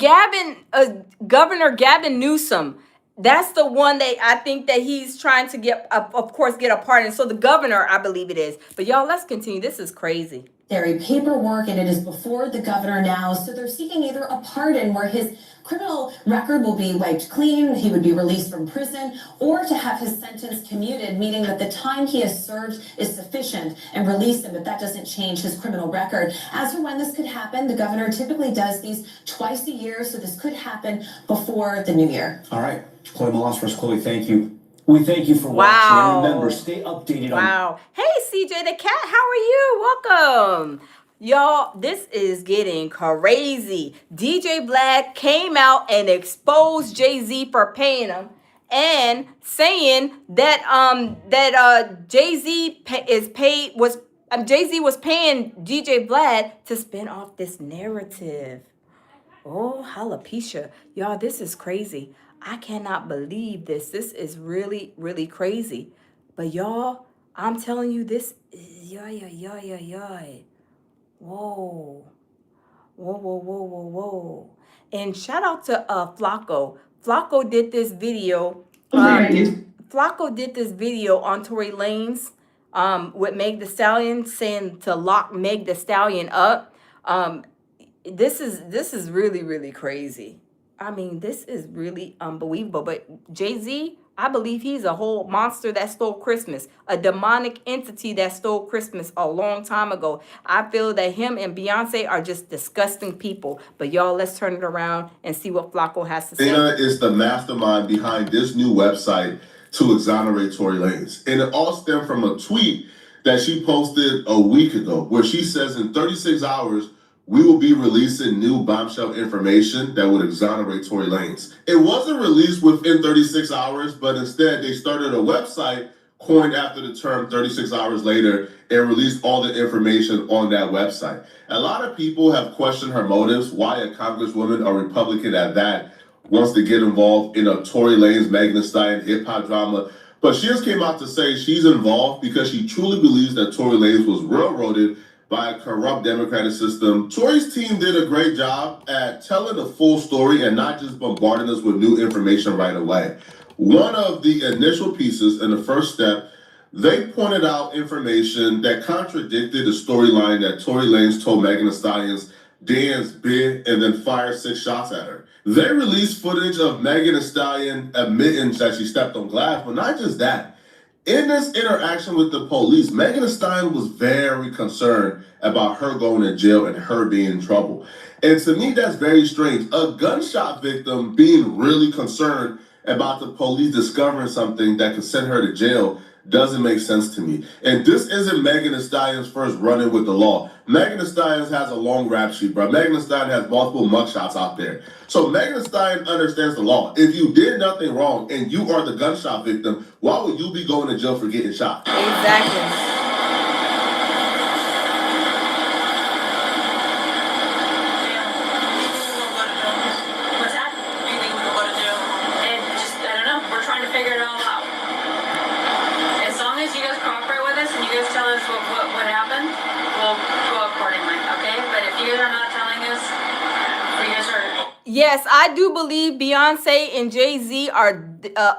A: Governor Gavin Newsom. That's the one that I think that he's trying to get, of course, get a pardon. So the governor, I believe it is. But y'all, let's continue. This is crazy.
G: Paperwork, and it is before the governor now. So they're seeking either a pardon where his criminal record will be wiped clean, he would be released from prison, or to have his sentence commuted, meaning that the time he has served is sufficient, and release him, but that doesn't change his criminal record. As for when this could happen, the governor typically does these twice a year, so this could happen before the new year.
L: All right. Chloe Molas first. Chloe, thank you. We thank you for watching.
A: Wow.
L: And remember, stay updated on...
A: Wow. Hey, CJ the Cat, how are you? Welcome. Y'all, this is getting crazy. DJ Vlad came out and exposed Jay-Z for paying him and saying that Jay-Z Jay-Z was paying DJ Vlad to spin off this narrative. Oh, alopecia. Y'all, this is crazy. I cannot believe this. This is really, really crazy. But y'all, I'm telling you, this is Whoa. Whoa. And shout out to Flacco. Flacco did this video. Flacco did this video on Tory Lanez with Meg Thee Stallion, saying to lock Meg Thee Stallion up. This is really, really crazy. I mean, this is really unbelievable. But Jay-Z, I believe he's a whole monster that stole Christmas, a demonic entity that stole Christmas a long time ago. I feel that him and Beyonce are just disgusting people. But y'all, let's turn it around and see what Flacco has to say.
M: Dana is the mastermind behind this new website to exonerate Tory Lanez. And it all stemmed from a tweet that she posted a week ago, where she says in 36 hours, we will be releasing new bombshell information that would exonerate Tory Lanez. It wasn't released within 36 hours, but instead they started a website coined after the term 36 hours later and released all the information on that website. A lot of people have questioned her motives, why a congresswoman, a Republican at that, wants to get involved in a Tory Lanez, Megan Thee Stallion hip-hop drama. But she just came out to say she's involved because she truly believes that Tory Lanez was railroaded by a corrupt democratic system. Tory's team did a great job at telling the full story and not just bombarding us with new information right away. One of the initial pieces in the first step, they pointed out information that contradicted the storyline that Tory Lanez told Megan Thee Stallion's dance big and then fired 6 shots at her. They released footage of Megan Thee Stallion admitting that she stepped on glass, but not just that. In this interaction with the police, Megan Thee Stallion was very concerned about her going to jail and her being in trouble. And to me, that's very strange. A gunshot victim being really concerned about the police discovering something that could send her to jail doesn't make sense to me. And this isn't Megan Thee Stallion's first run-in with the law. Megan Thee Stallion has a long rap sheet, bro. Megan Thee Stallion has multiple mugshots out there. So Megan Thee Stallion understands the law. If you did nothing wrong and you are the gunshot victim, why would you be going to jail for getting shot?
A: Exactly.
N: What happened, we'll go accordingly, okay? But if you guys are not telling us, you guys are...
A: Yes, I do believe Beyonce and Jay-Z are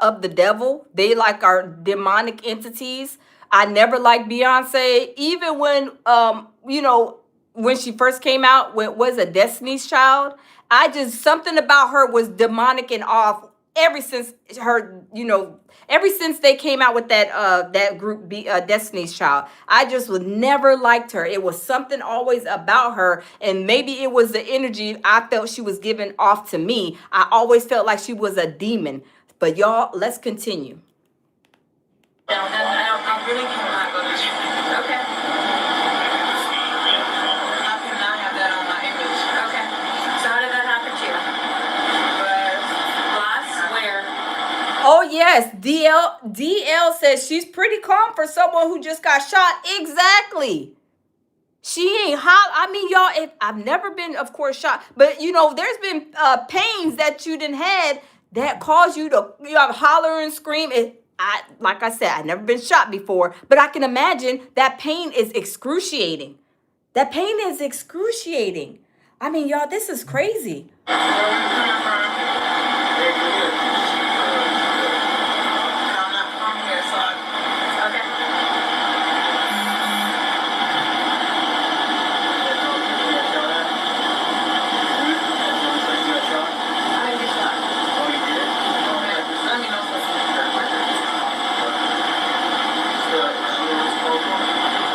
A: of the devil. They are demonic entities. I never liked Beyonce, even when when she first came out, when it was a Destiny's Child. Something about her was demonic and off. Ever since they came out with that group, Destiny's Child, I just was never liked her. It was something always about her, and maybe it was the energy I felt she was giving off to me. I always felt like she was a demon. But y'all, let's continue.
N: No, I really cannot go to jail. Okay. I cannot have that on my image. Okay. So how did that happen to you?
A: Oh, yes. DL says she's pretty calm for someone who just got shot. Exactly. She ain't hot. I mean, y'all, I've never been, of course, shot. But, there's been pains that you done had that cause you to holler and scream. like I said, I've never been shot before, but I can imagine that pain is excruciating. That pain is excruciating. I mean, y'all, this is crazy.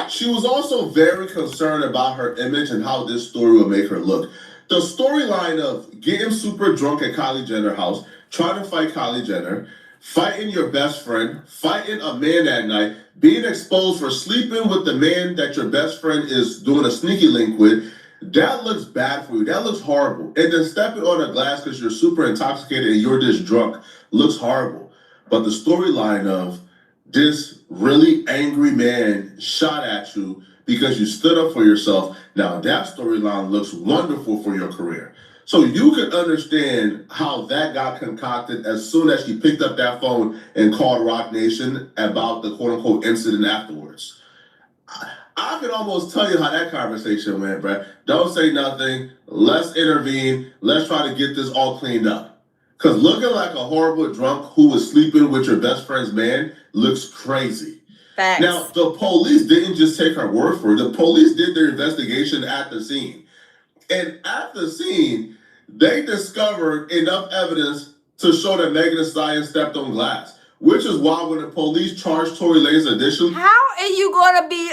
M: She was also very concerned about her image and how this story would make her look. The storyline of getting super drunk at Kylie Jenner's house, trying to fight Kylie Jenner, fighting your best friend, fighting a man that night, being exposed for sleeping with the man that your best friend is doing a sneaky link with, that looks bad for you. That looks horrible. And then stepping on a glass because you're super intoxicated and you're just drunk looks horrible. But the storyline of this really angry man shot at you because you stood up for yourself. Now that storyline looks wonderful for your career. So you can understand how that got concocted as soon as she picked up that phone and called Rock Nation about the quote unquote incident afterwards. I can almost tell you how that conversation went, Brett. Don't say nothing. Let's intervene. Let's try to get this all cleaned up. Because looking like a horrible drunk who was sleeping with your best friend's man looks crazy.
A: Facts.
M: Now, the police didn't just take her word for it. The police did their investigation at the scene. And at the scene, they discovered enough evidence to show that Megan Thee Stallion stepped on glass. Which is why when the police charged Tory Lanez additionally...
A: How are you going to be...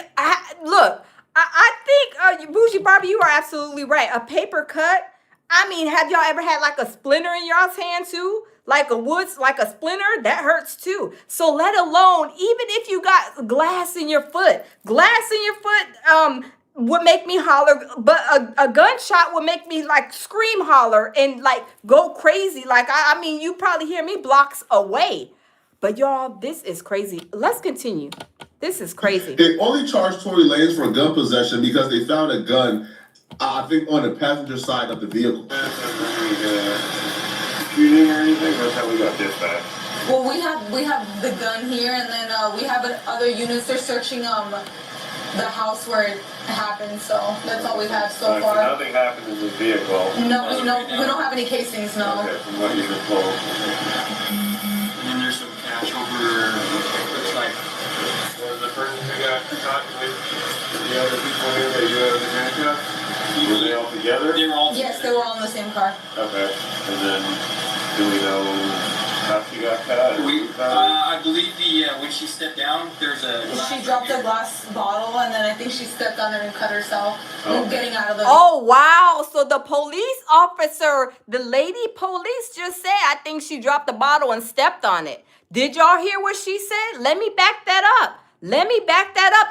A: Look, I think, Bougie Barbie, you are absolutely right. A paper cut... I mean, have y'all ever had like a splinter in y'all's hand too? Like a splinter? That hurts too. So let alone, even if you got glass in your foot would make me holler, but a gunshot would make me like scream, holler, and like go crazy. Like, I mean, you probably hear me blocks away. But y'all, this is crazy. Let's continue. This is crazy.
M: They only charged Tory Lanez for gun possession because they found a gun I think on the passenger side of the vehicle.
O: Shooting or anything? That's how we got dispatched.
K: Well, we have the gun here, and then we have other units. They're searching the house where it happened. So that's all we have so far.
O: Nothing happened in the vehicle.
K: No, we don't have any casings. No.
O: Okay, from what you've been told. And then there's some cash over. Looks like one of the persons who got caught with the other people here that you have in the handcuff. Were they all together?
K: They were all. Yes, they were all in the same car.
O: Okay, and then do we know how she got caught?
P: I believe when she stepped down, there's a.
K: She dropped a glass bottle, and then I think she stepped on it and cut herself. Getting out of the.
A: Oh wow! So the police officer, the lady police just said, I think she dropped the bottle and stepped on it. Did y'all hear what she said? Let me back that up.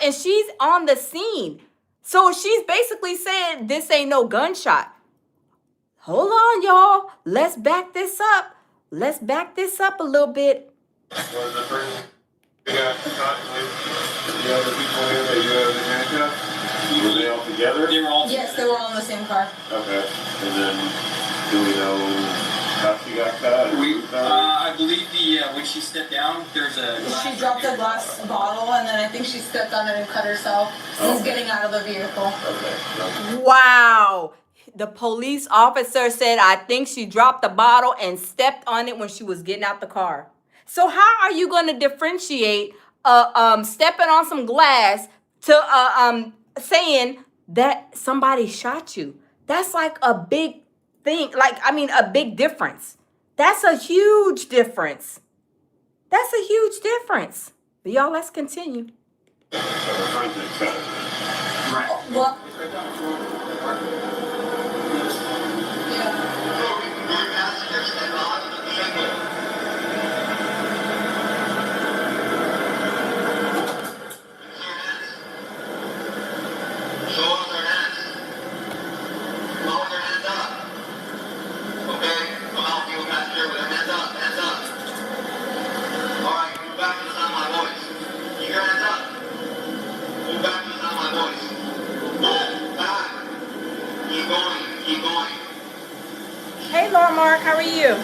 A: And she's on the scene. So she's basically saying this ain't no gunshot. Hold on, y'all. Let's back this up. A little bit.
O: Was the person who got caught with the other people here that you have in handcuffs? Were they all together?
K: They were all. Yes, they were all in the same car.
O: Okay, and then do we know how she got caught?
P: I believe when she stepped down, there's a.
K: She dropped a glass bottle, and then I think she stepped on it and cut herself. She's getting out of the vehicle.
O: Okay.
A: Wow. The police officer said, I think she dropped the bottle and stepped on it when she was getting out the car. So how are you going to differentiate stepping on some glass to saying that somebody shot you? That's like a big thing. Like, I mean, a big difference. That's a huge difference. But y'all, let's continue.
K: Right. Well.
A: Hey, Laura Mark, how are you?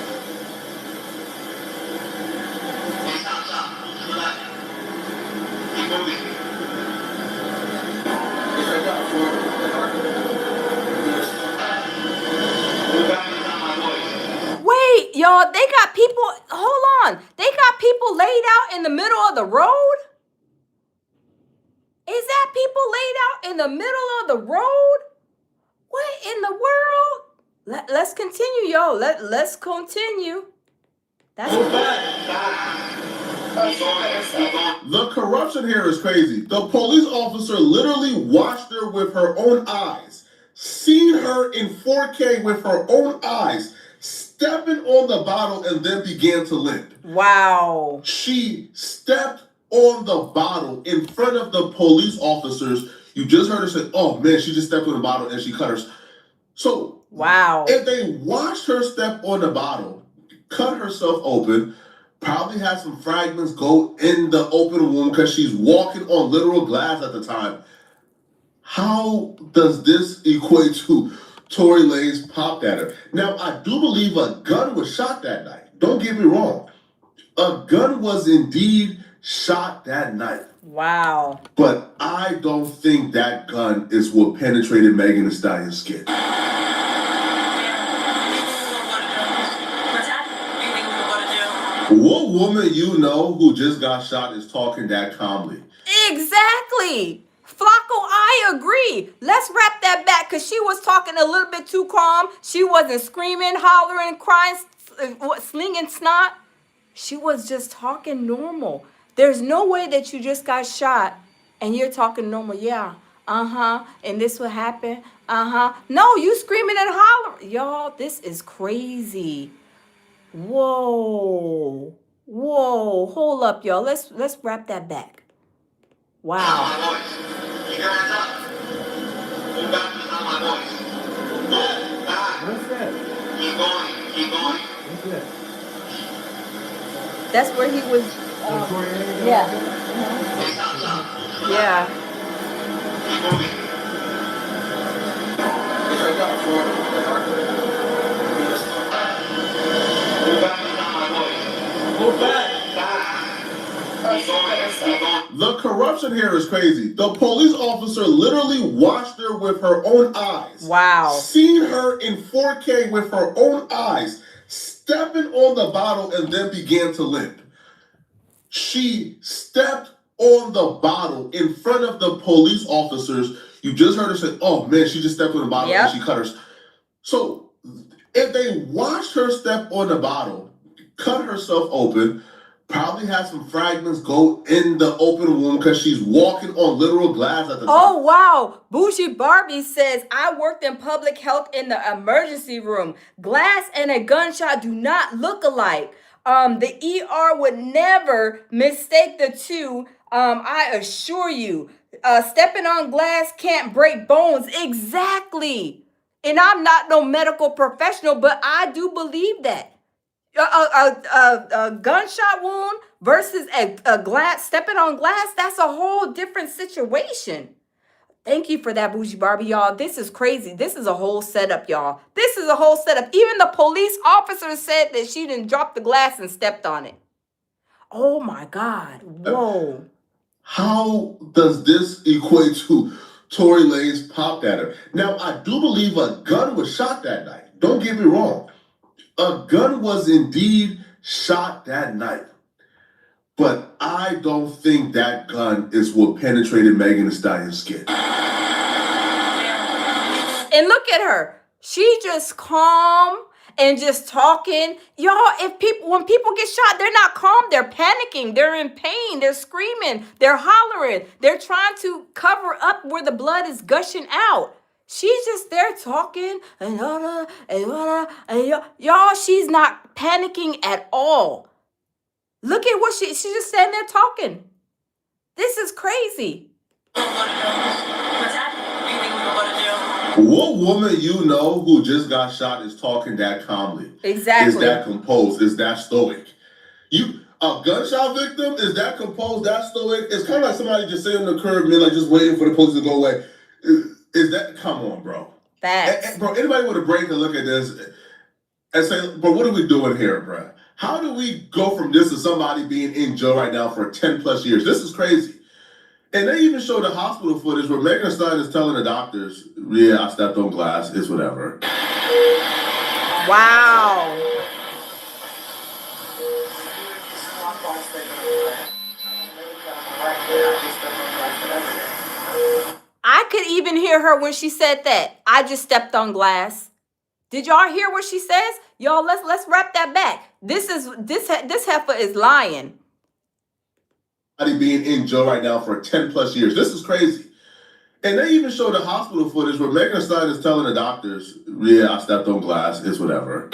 A: Y'all, they got people, hold on. They got people laid out in the middle of the road? Is that people laid out in the middle of the road? What in the world? Let's continue, y'all. Let's continue. That's
M: The corruption here is crazy. The police officer literally watched her with her own eyes, seen her in 4K with her own eyes, stepping on the bottle and then began to limp.
A: Wow.
M: She stepped on the bottle in front of the police officers. You just heard her say, oh man, she just stepped on the bottle and she cut her. So
A: wow.
M: If they watched her step on the bottle, cut herself open, probably had some fragments go in the open wound because she's walking on literal glass at the time. How does this equate to Tory Lanez popped at her? Now, I do believe a gun was shot that night. Don't get me wrong. A gun was indeed shot that night.
A: Wow.
M: But I don't think that gun is what penetrated Megan Thee Stallion's skin. What woman you know who just got shot is talking that calmly?
A: Exactly. Flacco, I agree. Let's wrap that back because she was talking a little bit too calm. She wasn't screaming, hollering, crying, slinging snot. She was just talking normal. There's no way that you just got shot and you're talking normal. Yeah, and this will happen. No, you screaming and hollering. Y'all, this is crazy. Whoa, hold up, y'all. Let's wrap that back. Wow. That's where he was. Yeah. Yeah.
M: The corruption here is crazy. The police officer literally watched her with her own eyes.
A: Wow.
M: Seen her in 4K with her own eyes, stepping on the bottle and then began to limp. She stepped on the bottle in front of the police officers. You just heard her say, oh man, she just stepped on the bottle and she cut her. So if they watched her step on the bottle, cut herself open, probably had some fragments go in the open wound because she's walking on literal glass at the time.
A: Oh, wow. Bougie Barbie says, I worked in public health in the emergency room. Glass and a gunshot do not look alike. The ER would never mistake the two. I assure you, stepping on glass can't break bones. Exactly. And I'm not no medical professional, but I do believe that. A gunshot wound versus a glass, stepping on glass, that's a whole different situation. Thank you for that, Bougie Barbie, y'all. This is crazy. This is a whole setup, y'all. This is a whole setup. Even the police officer said that she didn't drop the glass and stepped on it. Oh my God. Whoa.
M: How does this equate to Tory Lanez popped at her? Now, I do believe a gun was shot that night. Don't get me wrong. A gun was indeed shot that night. But I don't think that gun is what penetrated Megan Thee Stallion's skin.
A: And look at her. She just calm and just talking. Y'all, when people get shot, they're not calm. They're panicking. They're in pain. They're screaming. They're hollering. They're trying to cover up where the blood is gushing out. She's just there talking and y'all, she's not panicking at all. Look at what she's just standing there talking. This is crazy.
M: What woman you know who just got shot is talking that calmly?
A: Exactly.
M: Is that composed? Is that stoic? A gunshot victim, is that composed, that stoic? It's kind of like somebody just sitting on the curb and like just waiting for the police to go away. Is that, come on, bro.
A: Facts.
M: Bro, anybody with a brain can look at this and say, bro, what are we doing here, bro? How do we go from this to somebody being in jail right now for 10 plus years? This is crazy. And they even show the hospital footage where Megan Thee Stallion is telling the doctors, yeah, I stepped on glass, it's whatever.
A: Wow. I could even hear her when she said that. I just stepped on glass. Did y'all hear what she says? Y'all, let's wrap that back. This heifer is lying.
M: Being in jail right now for 10 plus years. This is crazy. And they even show the hospital footage where Megan Thee Stallion is telling the doctors, yeah, I stepped on glass, it's whatever.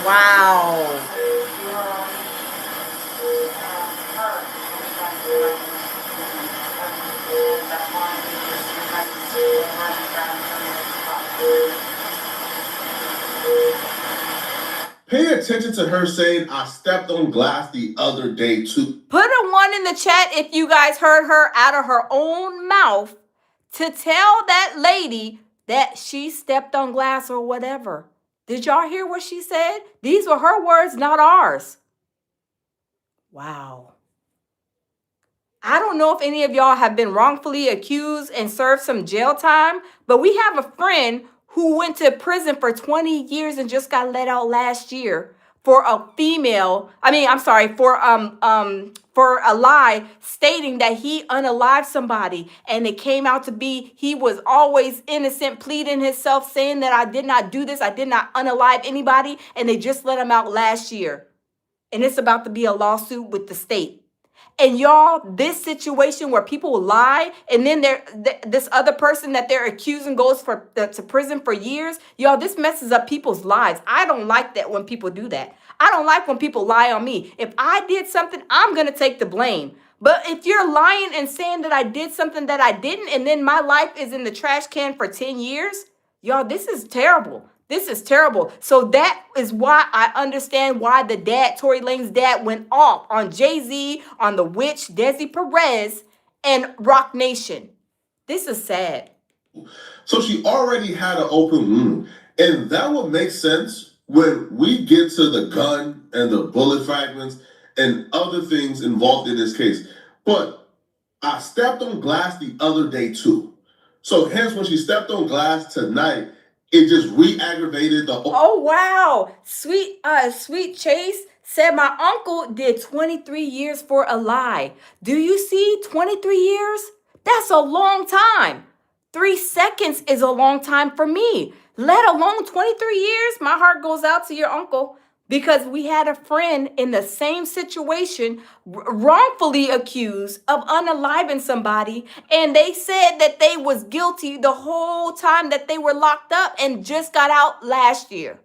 A: Wow.
M: Pay attention to her saying, I stepped on glass the other day too.
A: Put a 1 in the chat if you guys heard her out of her own mouth to tell that lady that she stepped on glass or whatever. Did y'all hear what she said? These were her words, not ours. Wow. I don't know if any of y'all have been wrongfully accused and served some jail time, but we have a friend who went to prison for 20 years and just got let out last year for a for a lie stating that he unalived somebody, and it came out to be he was always innocent, pleading himself, saying that I did not do this, I did not unalive anybody, and they just let him out last year. And it's about to be a lawsuit with the state. And y'all, this situation where people lie and then this other person that they're accusing goes to prison for years, y'all, this messes up people's lives. I don't like that when people do that. I don't like when people lie on me. If I did something, I'm going to take the blame. But if you're lying and saying that I did something that I didn't, and then my life is in the trash can for 10 years, y'all, this is terrible. This is terrible. So that is why I understand why the dad, Tory Lanez dad, went off on Jay-Z, on the witch, Desi Perez, and Rock Nation. This is sad.
M: So she already had an open wound. And that would make sense when we get to the gun and the bullet fragments and other things involved in this case. But I stepped on glass the other day too. So hence when she stepped on glass tonight, it just re-aggravated the...
A: Oh, wow. Sweet Chase said my uncle did 23 years for a lie. Do you see 23 years? That's a long time. 3 seconds is a long time for me, let alone 23 years. My heart goes out to your uncle, because we had a friend in the same situation wrongfully accused of unaliving somebody, and they said that they was guilty the whole time that they were locked up and just got out last year.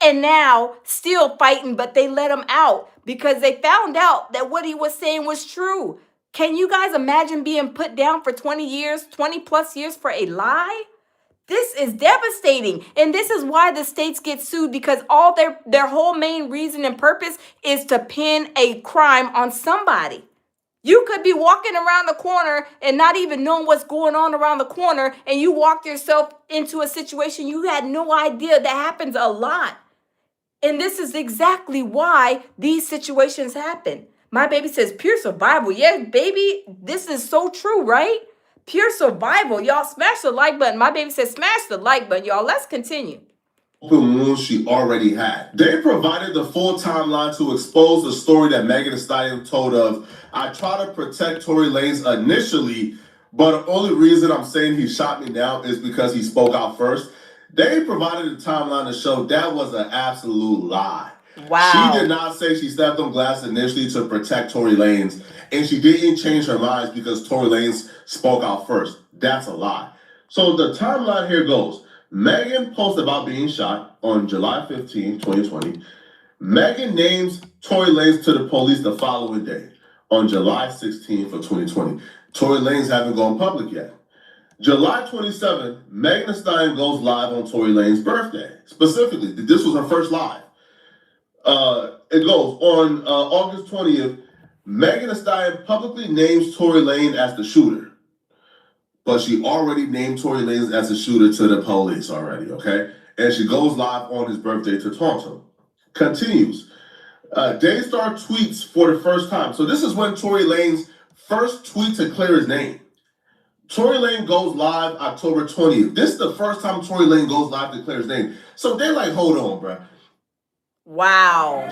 A: And now still fighting, but they let him out because they found out that what he was saying was true. Can you guys imagine being put down for 20 years, 20 plus years for a lie? This is devastating. And this is why the states get sued, because all their whole main reason and purpose is to pin a crime on somebody. You could be walking around the corner and not even knowing what's going on around the corner, and you walked yourself into a situation you had no idea. That happens a lot. And this is exactly why these situations happen. My baby says pure survival. Yeah, baby, this is so true, right? Pure survival. Y'all smash the like button. My baby says smash the like button. Y'all, let's continue.
M: Open wounds she already had. They provided the full timeline to expose the story that Megan Thee Stallion told of. I try to protect Tory Lanez initially, but the only reason I'm saying he shot me now is because he spoke out first. They provided a timeline to show that was an absolute lie.
A: Wow.
M: She did not say she stepped on glass initially to protect Tory Lanez, and she didn't change her mind because Tory Lanez spoke out first. That's a lie. So the timeline here goes. Megan posted about being shot on July 15, 2020. Megan names Tory Lanez to the police the following day on July 16th of 2020. Tory Lanez haven't gone public yet. July 27th, Megan Thee Stallion goes live on Tory Lanez's birthday. Specifically, this was her first live. It goes on August 20th, Megan Thee Stallion publicly names Tory Lanez as the shooter. But she already named Tory Lanez as the shooter to the police already, okay? And she goes live on his birthday to taunt him. Continues. Daystar tweets for the first time. So this is when Tory Lanez first tweets to clear his name. Tory Lanez goes live October 20th. This is the first time Tory Lanez goes live to declare his name. So they're like, hold on, bro.
A: Wow.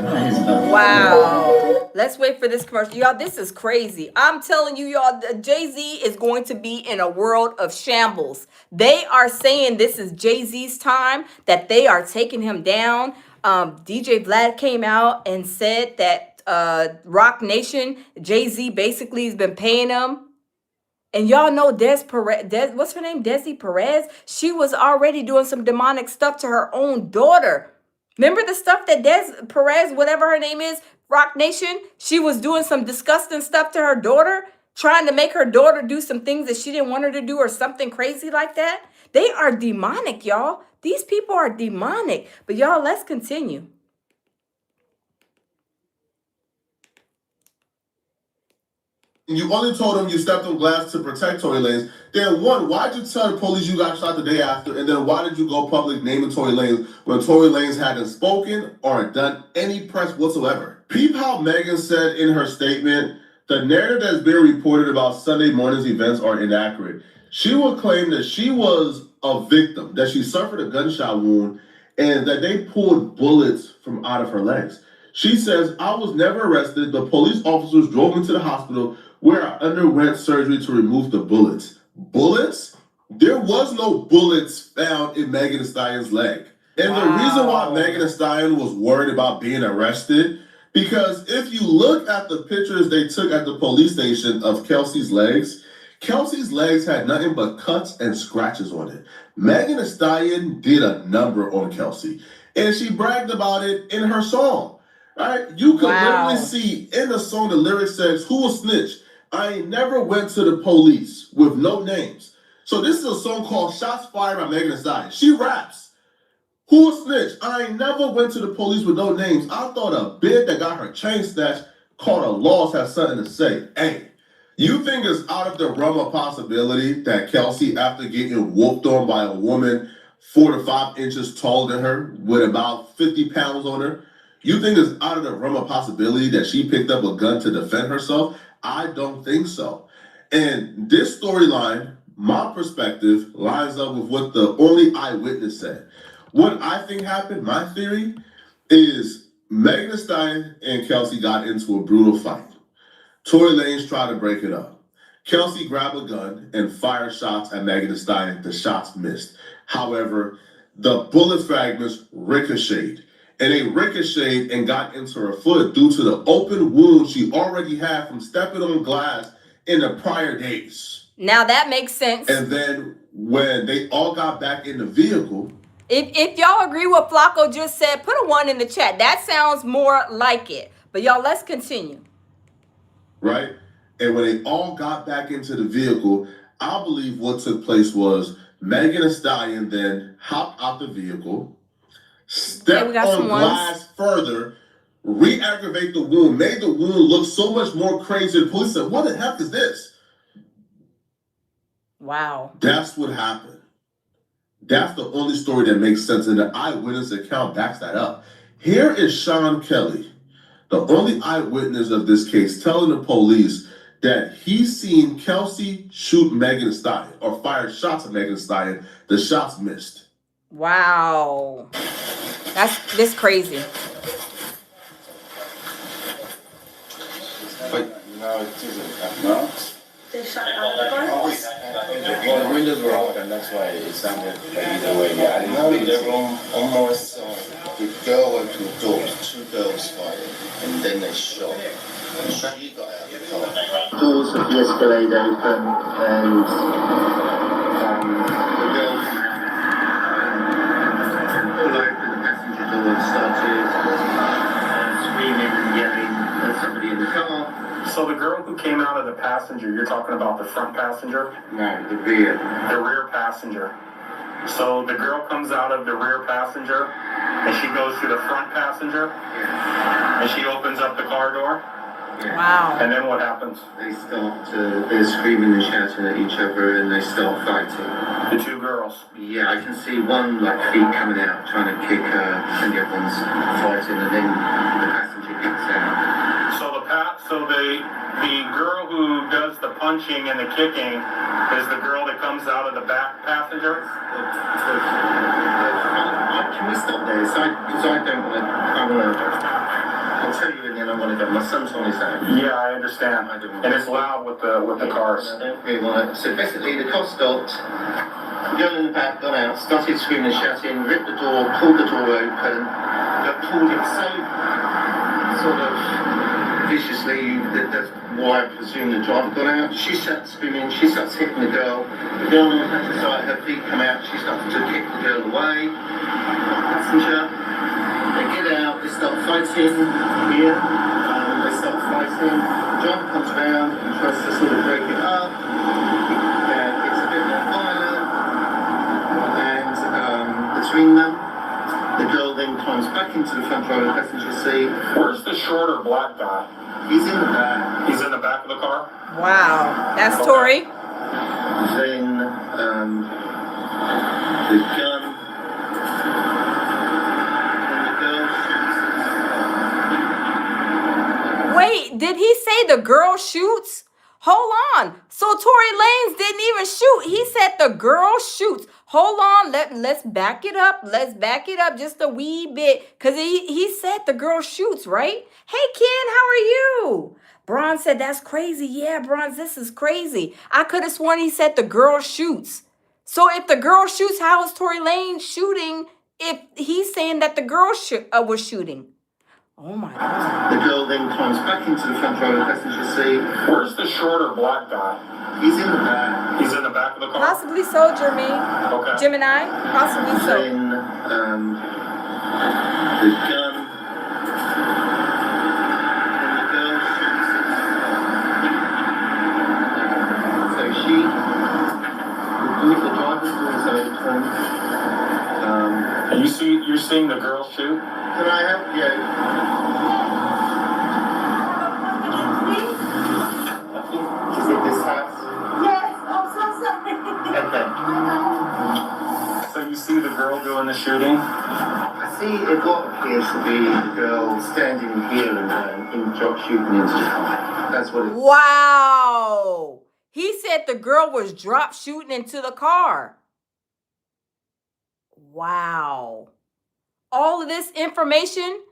A: Wow. Let's wait for this commercial. Y'all, this is crazy. I'm telling you, y'all, Jay-Z is going to be in a world of shambles. They are saying this is Jay-Z's time, that they are taking him down. DJ Vlad came out and said that Rock Nation, Jay-Z basically has been paying him. And y'all know what's her name? Desi Perez? She was already doing some demonic stuff to her own daughter. Remember the stuff that Des Perez, whatever her name is, Rock Nation? She was doing some disgusting stuff to her daughter, trying to make her daughter do some things that she didn't want her to do or something crazy like that. They are demonic, y'all. These people are demonic. But y'all, let's continue.
M: You only told him you stepped on glass to protect Tory Lanez. Then one, why'd you tell the police you got shot the day after? And then why did you go public naming Tory Lanez when Tory Lanez hadn't spoken or done any press whatsoever? Peep how Megan said in her statement, the narrative that's been reported about Sunday morning's events are inaccurate. She would claim that she was a victim, that she suffered a gunshot wound, and that they pulled bullets from out of her legs. She says, I was never arrested. The police officers drove me to the hospital where I underwent surgery to remove the bullets. Bullets? There was no bullets found in Megan Thee Stallion's leg. And the reason why Megan Thee Stallion was worried about being arrested, because if you look at the pictures they took at the police station of Kelsey's legs had nothing but cuts and scratches on it. Megan Thee Stallion did a number on Kelsey, and she bragged about it in her song. Right? You could literally see in the song the lyrics says, who will snitch? I ain't never went to the police with no names. So this is a song called Shots Fired by Megan Thee Stallion. She raps. Who will snitch? I ain't never went to the police with no names. I thought a bid that got her chain snatched called a loss had something to say. Hey, you think it's out of the realm of possibility that Kelsey, after getting whooped on by a woman 4 to 5 inches taller than her with about 50 pounds on her, you think it's out of the realm of possibility that she picked up a gun to defend herself? I don't think so. And this storyline, my perspective, lines up with what the only eyewitness said. What I think happened, my theory, is Megan Thee Stallion and Kelsey got into a brutal fight. Tory Lanez tried to break it up. Kelsey grabbed a gun and fired shots at Megan Thee Stallion. The shots missed. However, the bullet fragments ricocheted. And they ricocheted and got into her foot due to the open wound she already had from stepping on glass in the prior days.
A: Now that makes sense.
M: And then when they all got back in the vehicle...
A: If y'all agree with Flacco just said, put a 1 in the chat. That sounds more like it. But y'all, let's continue.
M: Right? And when they all got back into the vehicle, I believe what took place was Megan Thee Stallion then hopped out the vehicle, stepped on glass further, re-aggravate the wound, made the wound look so much more crazy. The police said, what the heck is this?
A: Wow.
M: That's what happened. That's the only story that makes sense, and the eyewitness account backs that up. Here is Sean Kelly, the only eyewitness of this case, telling the police that he's seen Kelsey shoot Megan Thee Stallion or fire shots at Megan Thee Stallion. The shots missed.
A: Wow. That's crazy.
O: But no, it isn't. No?
K: They shot out of the doors?
O: Well, the windows were open, that's why it sounded either way. Yeah, I didn't know the room almost. The girl went to the door, 2 girls fighting, and then they shot. And she got out of the car.
Q: Doors of the Escalade open, and the girls pull open the passenger door and started screaming and yelling at somebody in the car.
R: So the girl who came out of the passenger, you're talking about the front passenger?
Q: No, the rear.
R: The rear passenger. So the girl comes out of the rear passenger, and she goes to the front passenger, and she opens up the car door.
A: Wow.
R: And then what happens?
Q: They're screaming and shouting at each other, and they start fighting.
R: The 2 girls?
Q: Yeah, I can see one feet coming out, trying to kick her, and the other one's fighting, and then the passenger gets out.
R: So the the girl who does the punching and the kicking is the girl that comes out of the back passenger?
Q: Can we stop there? Because I don't want to, I'll tell you and then I want to go. My son's on his own.
R: Yeah, I understand. And it's loud with the cars.
Q: I don't really want to. So basically the car stopped, the girl in the back got out, started screaming and shouting, ripped the door, pulled the door open, but pulled it so sort of viciously that's why I presume the driver got out. She starts screaming, she starts hitting the girl. The girl on the passenger side, her feet come out, she starts to kick the girl away. Passenger, they get out, they start fighting here, they start fighting. The driver comes around and tries to sort of break it up. It's a bit more violent, and between them, the girl then climbs back into the front row of the passenger seat.
R: Where's the shorter black guy?
Q: He's in the back.
R: He's in the back of the car?
A: Wow. That's Tori.
Q: Then the gun.
A: Wait, did he say the girl shoots? Hold on. So Tory Lanez didn't even shoot. He said the girl shoots. Hold on. Let's back it up. Let's back it up just a wee bit. Because he said the girl shoots, right? Hey, Ken, how are you? Bron said, that's crazy. Yeah, Bron, this is crazy. I could have sworn he said the girl shoots. So if the girl shoots, how is Tory Lanez shooting if he's saying that the girl was shooting? Oh my God.
Q: The girl then climbs back into the front row of the passenger seat.
R: Where's the shorter black guy?
Q: He's in the back.
R: He's in the back of the car?
A: Possibly so, Jermaine.
R: Okay.
A: Gemini? Possibly so.
Q: Then the gun. And the girl shoots. So she, the driver's doing so.
R: And you're seeing the girl shoot?
Q: Can I help you? I think she's in this house.
K: Yes, I'm so sorry.
Q: Okay.
R: So you see the girl doing the shooting?
Q: I see what appears to be the girl standing here and drop shooting into the car. That's what it is.
A: Wow. He said the girl was drop shooting into the car. Wow. All of this information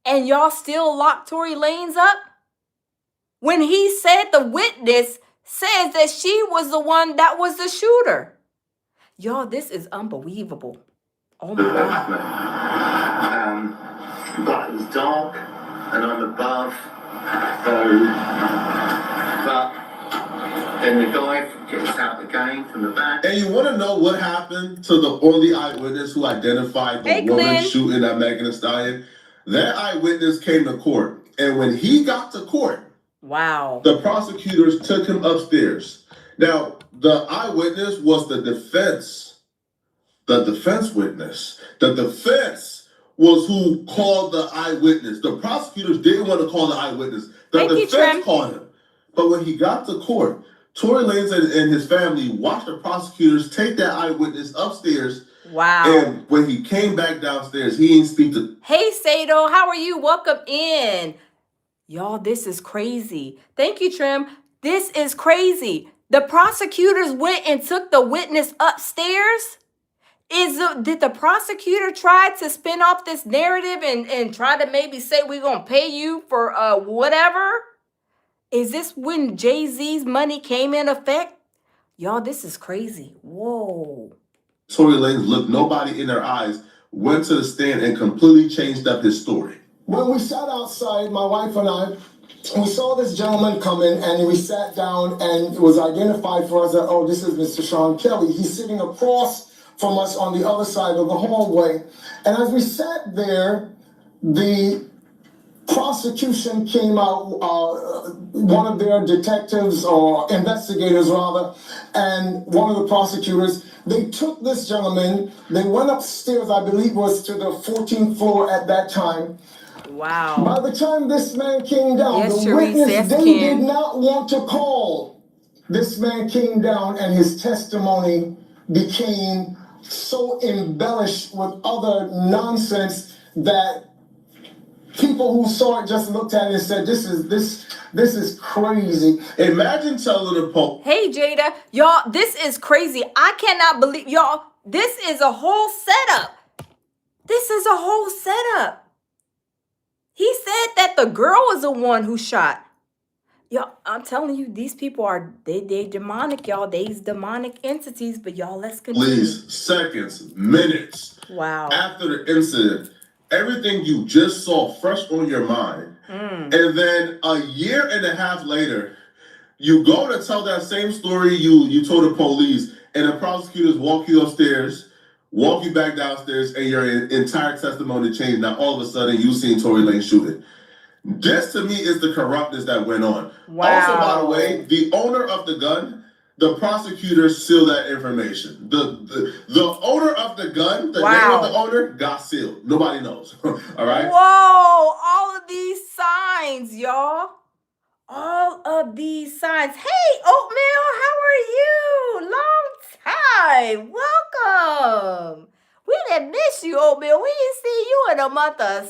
A: and y'all still lock Tory Lanez up? When he said the witness says that she was the one that was the shooter. Y'all, this is unbelievable. Oh my God.
Q: But it's dark and I'm above. But then the guy gets out again from the back.
M: And you want to know what happened to the only eyewitness who identified the woman shooting at Megan Thee Stallion? That eyewitness came to court. And when he got to court,
A: wow,
M: the prosecutors took him upstairs. Now, the eyewitness was the defense witness. The defense was who called the eyewitness. The prosecutors didn't want to call the eyewitness. The defense called him. But when he got to court, Tory Lanez and his family watched the prosecutors take that eyewitness upstairs.
A: Wow.
M: And when he came back downstairs, he didn't speak to...
A: Hey, Sado, how are you? Welcome in. Y'all, this is crazy. Thank you, Trim. This is crazy. The prosecutors went and took the witness upstairs? Did the prosecutor try to spin off this narrative and try to maybe say we're going to pay you for whatever? Is this when Jay-Z's money came in effect? Y'all, this is crazy. Whoa.
M: Tory Lanez looked nobody in their eyes, went to the stand and completely changed up his story.
E: When we sat outside, my wife and I, we saw this gentleman come in and we sat down and it was identified for us that, oh, this is Mr. Sean Kelly. He's sitting across from us on the other side of the hallway. And as we sat there, the prosecution came out, one of their detectives or investigators rather, and one of the prosecutors, they took this gentleman, they went upstairs, I believe it was to the 14th floor at that time.
A: Wow.
E: By the time this man came down,
A: yes,
E: the witness they did not want to call. This man came down and his testimony became so embellished with other nonsense that people who saw it just looked at it and said, this is crazy.
M: Imagine telling the Pope.
A: Hey, Jada, y'all, this is crazy. I cannot believe, y'all, this is a whole setup. This is a whole setup. He said that the girl was the one who shot. Y'all, I'm telling you, these people are, they demonic, y'all. They's demonic entities, but y'all, let's continue.
M: Please, seconds, minutes.
A: Wow.
M: After the incident, everything you just saw fresh on your mind. And then a year and a half later, you go to tell that same story you told the police, and the prosecutors walk you upstairs, walk you back downstairs, and your entire testimony changed. Now, all of a sudden, you seen Tory Lanez shooting. This, to me, is the corruptness that went on.
A: Wow.
M: Also, by the way, the owner of the gun, the prosecutor sealed that information. The owner of the gun, the name of the owner, got sealed. Nobody knows. All right?
A: Whoa, all of these signs, y'all. All of these signs. Hey, Oatmeal, how are you? Long time. Welcome. We didn't miss you, Oatmeal. We didn't see you in a month of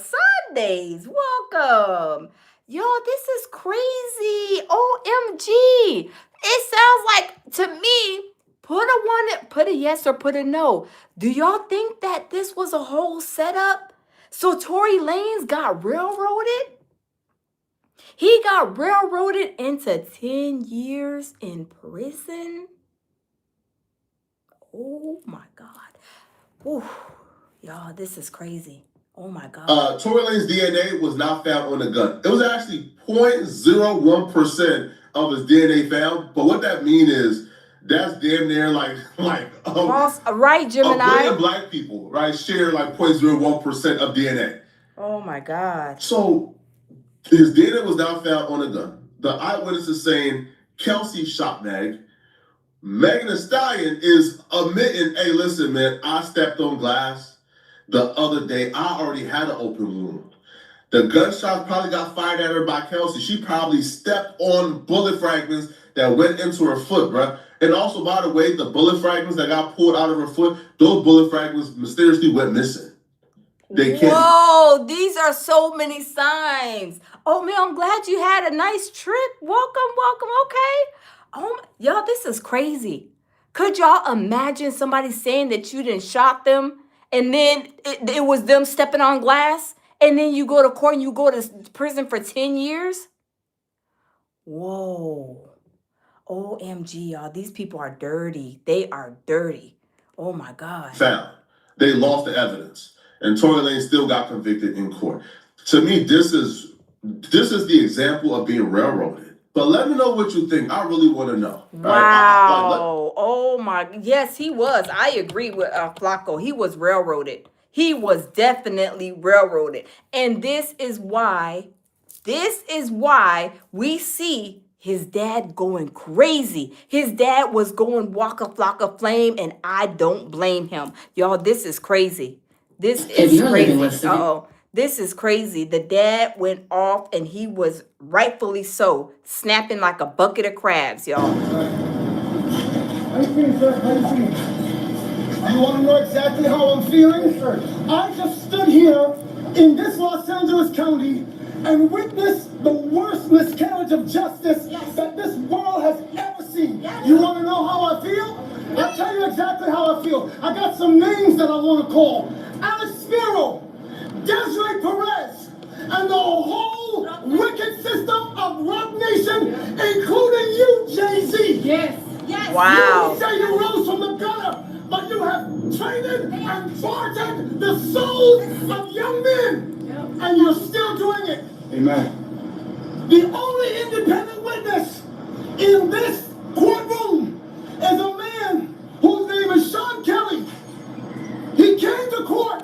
A: Sundays. Welcome. Y'all, this is crazy. OMG. It sounds like, to me, put a yes or put a no. Do y'all think that this was a whole setup? So Tory Lanez got railroaded? He got railroaded into 10 years in prison? Oh my God. Ooh, y'all, this is crazy. Oh my God.
M: Tory Lanez's DNA was not found on the gun. It was actually 0.01% of his DNA found. But what that means is that's damn near like
A: right, Gemini.
M: A billion black people, right, share like 0.01% of DNA.
A: Oh my God.
M: So his DNA was not found on the gun. The eyewitness is saying Kelsey shot Meg. Megan Thee Stallion is admitting, hey, listen, man, I stepped on glass the other day. I already had an open wound. The gunshot probably got fired at her by Kelsey. She probably stepped on bullet fragments that went into her foot, bruh. And also, by the way, the bullet fragments that got pulled out of her foot, those bullet fragments mysteriously went missing. They can't.
A: Whoa, these are so many signs. Oh, man, I'm glad you had a nice trip. Welcome, welcome, okay. Oh, y'all, this is crazy. Could y'all imagine somebody saying that you didn't shot them and then it was them stepping on glass and then you go to court and you go to prison for 10 years? Whoa. OMG, y'all. These people are dirty. They are dirty. Oh, my God.
M: Found. They lost the evidence. And Tory Lanez still got convicted in court. To me, this is the example of being railroaded. But let me know what you think. I really want to know.
A: Wow. Oh my. Yes, he was. I agree with Flacco. He was railroaded. He was definitely railroaded. And this is why we see his dad going crazy. His dad was going waka flocka flame, and I don't blame him. Y'all, this is crazy. This is crazy. Uh-oh. This is crazy. The dad went off and he was rightfully so, snapping like a bucket of crabs, y'all.
E: How you feeling, sir? How you feeling? You want to know exactly how I'm feeling? I just stood here in this Los Angeles County and witnessed the worst miscarriage of justice that this world has ever seen. You want to know how I feel? I'll tell you exactly how I feel. I got some names that I want to call. Alex Spiro, Desiree Perez, and the whole wicked system of Rock Nation, including you, Jay-Z.
K: Yes. Yes.
A: Wow.
E: You say you rose from the gutter, but you have traded and bartered the souls of young men, and you're still doing it.
C: Amen.
E: The only independent witness in this courtroom is a man whose name is Sean Kelly. He came to court,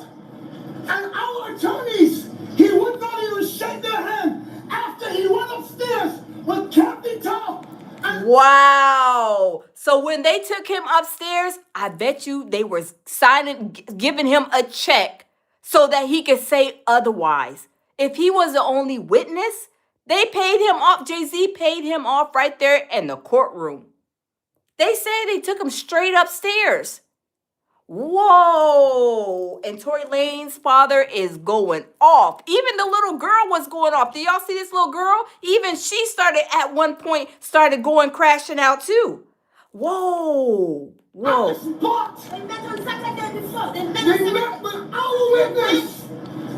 E: and our attorneys, he would not even shake their hand after he went upstairs with Captain Top.
A: Wow. So when they took him upstairs, I bet you they were giving him a check so that he could say otherwise. If he was the only witness, they paid him off. Jay-Z paid him off right there in the courtroom. They said they took him straight upstairs. Whoa! And Tory Lanez's father is going off. Even the little girl was going off. Did y'all see this little girl? Even she started at one point, started going crashing out too. Whoa! Whoa!
E: They met with our witness,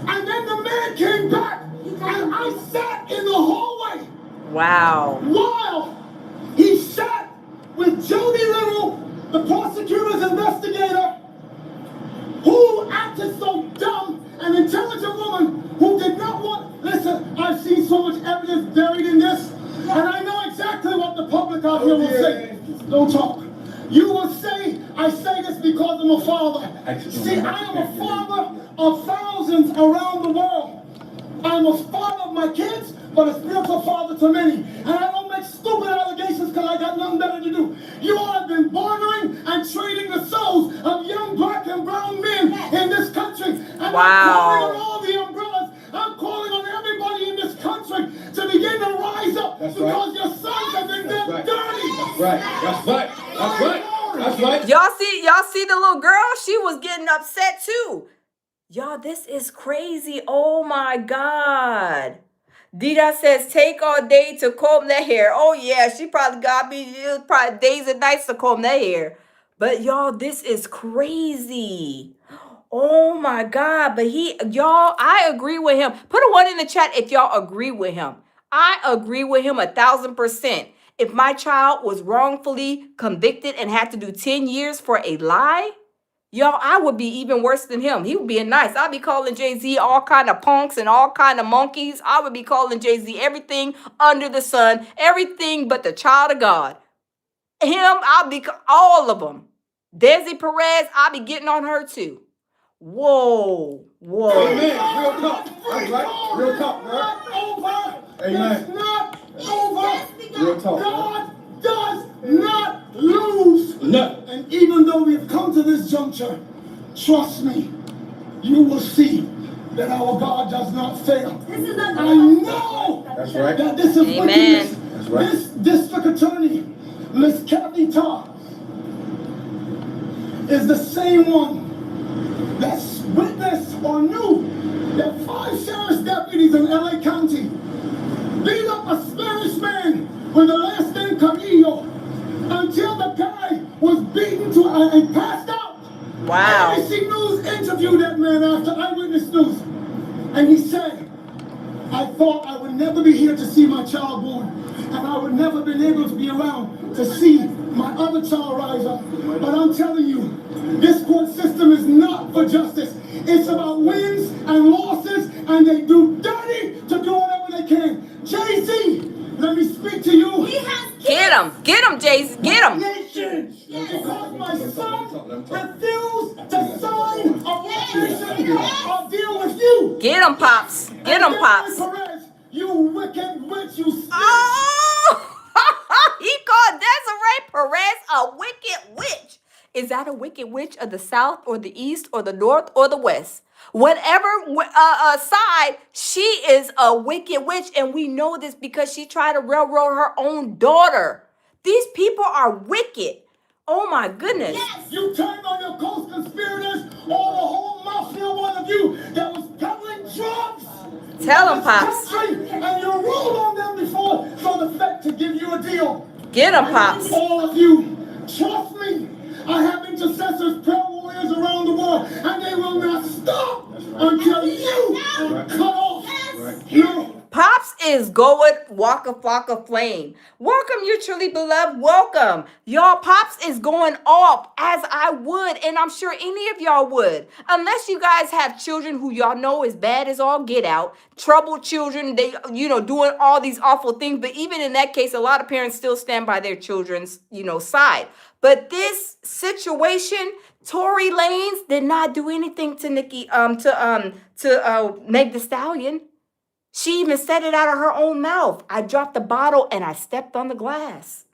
E: and then the man came back, and I sat in the hallway.
A: Wow!
E: While he sat with Jody Little, the prosecutor's investigator, who acted so dumb, an intelligent woman who did not want. Listen, I've seen so much evidence buried in this, and I know exactly what the public out here will say. Don't talk. You will say, I say this because I'm a father. See, I am a father of thousands around the world. I'm a father of my kids, but a spiritual father to many. And I don't make stupid allegations because I got nothing better to do. You all have been bartering and trading the souls of young black and brown men in this country. And I'm calling on all the umbrellas. I'm calling on everybody in this country to begin to rise up because your sons have been done dirty.
F: That's right. That's right. That's right. That's right.
A: Y'all see the little girl? She was getting upset too. Y'all, this is crazy. Oh my God. Dida says, take all day to comb their hair. Oh yeah, she probably got me. It was probably days and nights to comb their hair. But y'all, this is crazy. Oh my God. But y'all, I agree with him. Put a 1 in the chat if y'all agree with him. I agree with him 1,000%. If my child was wrongfully convicted and had to do 10 years for a lie, y'all, I would be even worse than him. He would be nice. I'd be calling Jay-Z all kind of punks and all kind of monkeys. I would be calling Jay-Z everything under the sun, everything but the child of God. Him, I'll be all of them. Desi Perez, I'll be getting on her too. Whoa, whoa.
F: Amen. Real talk. That's right. Real talk, right? Amen.
E: It's not over.
F: Real talk.
E: God does not lose.
F: No.
E: And even though we've come to this juncture, trust me, you will see that our God does not fail. I know
F: That's right.
E: that this is wickedness.
F: That's right.
E: This district attorney, Miss Kathy Tarr, is the same one that's witnessed or knew that 5 sheriff's deputies in LA County beat up a Spanish man with the last name Camillo until the guy was beaten to and passed out.
A: Wow.
E: ABC News interviewed that man after Eyewitness News, and he said, I thought I would never be here to see my child born, and I would never been able to be around to see my other child rise up. But I'm telling you, this court system is not for justice. It's about wins and losses, and they do dirty to do whatever they can. Jay-Z, let me speak to you.
A: Get him, Jay-Z, get him.
E: Because my son refused to sign a deal with you.
A: Get him, Pops. Get him, Pops.
E: Perez, you wicked witch, you snitch.
A: Oh! He called Desiree Perez a wicked witch. Is that a wicked witch of the South or the East or the North or the West? Whatever side, she is a wicked witch. And we know this because she tried to railroad her own daughter. These people are wicked. Oh my goodness.
E: Yes. You turned on your co-conspirators, or the whole mafia, one of you that was peddling drugs.
A: Tell them, Pops.
E: Country, and you ruled on them before for the fact to give you a deal.
A: Get them, Pops.
E: All of you, trust me, I have intercessors, prayer warriors around the world, and they will not stop until you are cut off. No.
A: Pops is going Waka Flocka Flame. Welcome, you truly beloved. Welcome. Y'all, Pops is going off as I would, and I'm sure any of y'all would. Unless you guys have children who y'all know is bad as all get out. Troubled children, they, doing all these awful things. But even in that case, a lot of parents still stand by their children's, side. But this situation, Tory Lanez did not do anything to Meg Thee Stallion. She even said it out of her own mouth. I dropped the bottle and I stepped on the glass.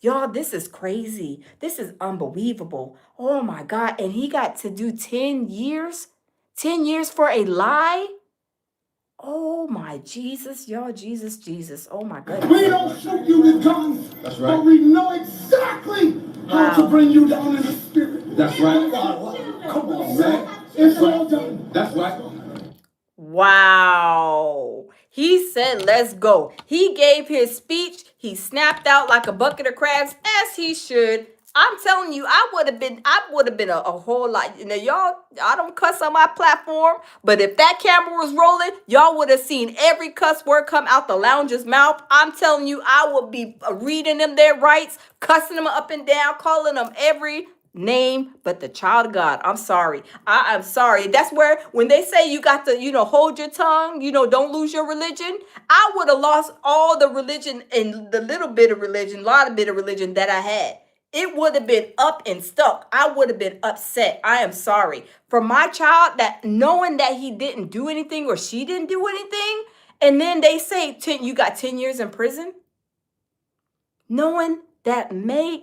A: Y'all, this is crazy. This is unbelievable. Oh my God. And he got to do 10 years? 10 years for a lie? Oh my Jesus, y'all, Jesus. Oh my goodness.
E: We don't shoot you with guns.
F: That's right.
E: But we know exactly how to bring you down in the spirit.
F: That's right. Come on, man.
E: It's all done.
F: That's right.
A: Wow. He said, let's go. He gave his speech. He snapped out like a bucket of crabs, as he should. I'm telling you, I would have been a whole lot. You know, y'all, I don't cuss on my platform, but if that camera was rolling, y'all would have seen every cuss word come out the lounger's mouth. I'm telling you, I would be reading them their rights, cussing them up and down, calling them every name but the child of God. I'm sorry. I'm sorry. That's where when they say you got to, hold your tongue, don't lose your religion. I would have lost all the religion and the lot of bit of religion that I had. It would have been up and stuck. I would have been upset. I am sorry. For my child, that knowing that he didn't do anything or she didn't do anything, and then they say you got 10 years in prison. Knowing that Meg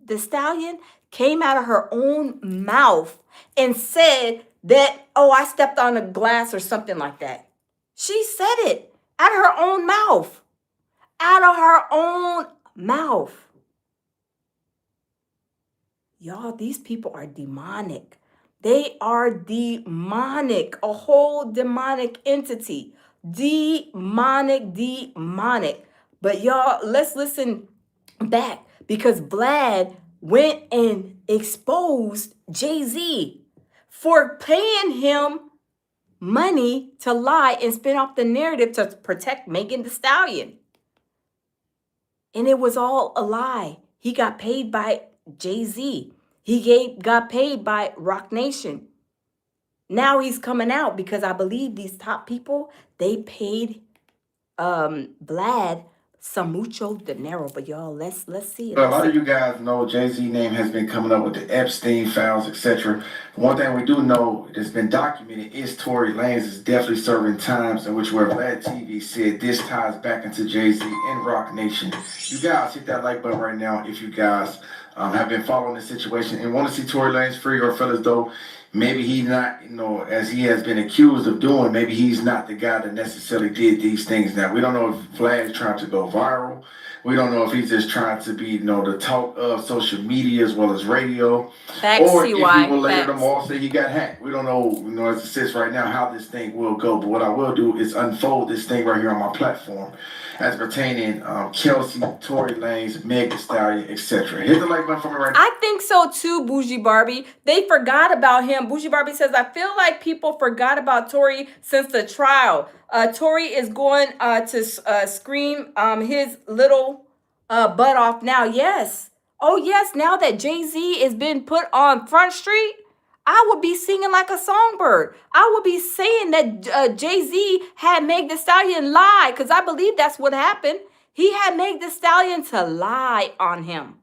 A: the Stallion came out of her own mouth and said that, oh, I stepped on a glass or something like that. She said it out of her own mouth. Out of her own mouth. Y'all, these people are demonic. They are demonic. A whole demonic entity. Demonic. But y'all, let's listen back because Vlad went and exposed Jay-Z for paying him money to lie and spin off the narrative to protect Megan Thee Stallion. And it was all a lie. He got paid by Jay-Z. He got paid by Roc Nation. Now he's coming out because I believe these top people, they paid Vlad some mucho dinero. But y'all, let's see it.
B: A lot of you guys know Jay-Z name has been coming up with the Epstein files, etc. One thing we do know that's been documented is Tory Lanez is definitely serving times in which where Vlad TV said this ties back into Jay-Z and Roc Nation. You guys hit that like button right now if you guys have been following this situation and want to see Tory Lanez free, or fellas though, maybe he's not, as he has been accused of doing, maybe he's not the guy that necessarily did these things. Now, we don't know if Vlad is trying to go viral. We don't know if he's just trying to be, the talk of social media as well as radio.
A: Facts,
B: or if he will later
A: Facts.
B: them all say he got hacked. We don't know, as it sits right now, how this thing will go. But what I will do is unfold this thing right here on my platform as pertaining Kelsey, Tory Lanez, Meg Thee Stallion, etc. Hit the like button for me right now.
A: I think so too, Bougie Barbie. They forgot about him. Bougie Barbie says, I feel like people forgot about Tory since the trial. Tory is going to scream his little butt off now. Yes. Oh, yes. Now that Jay-Z has been put on Front Street, I would be singing like a songbird. I would be saying that Jay-Z had Meg Thee Stallion lie, because I believe that's what happened. He had Meg Thee Stallion to lie on him.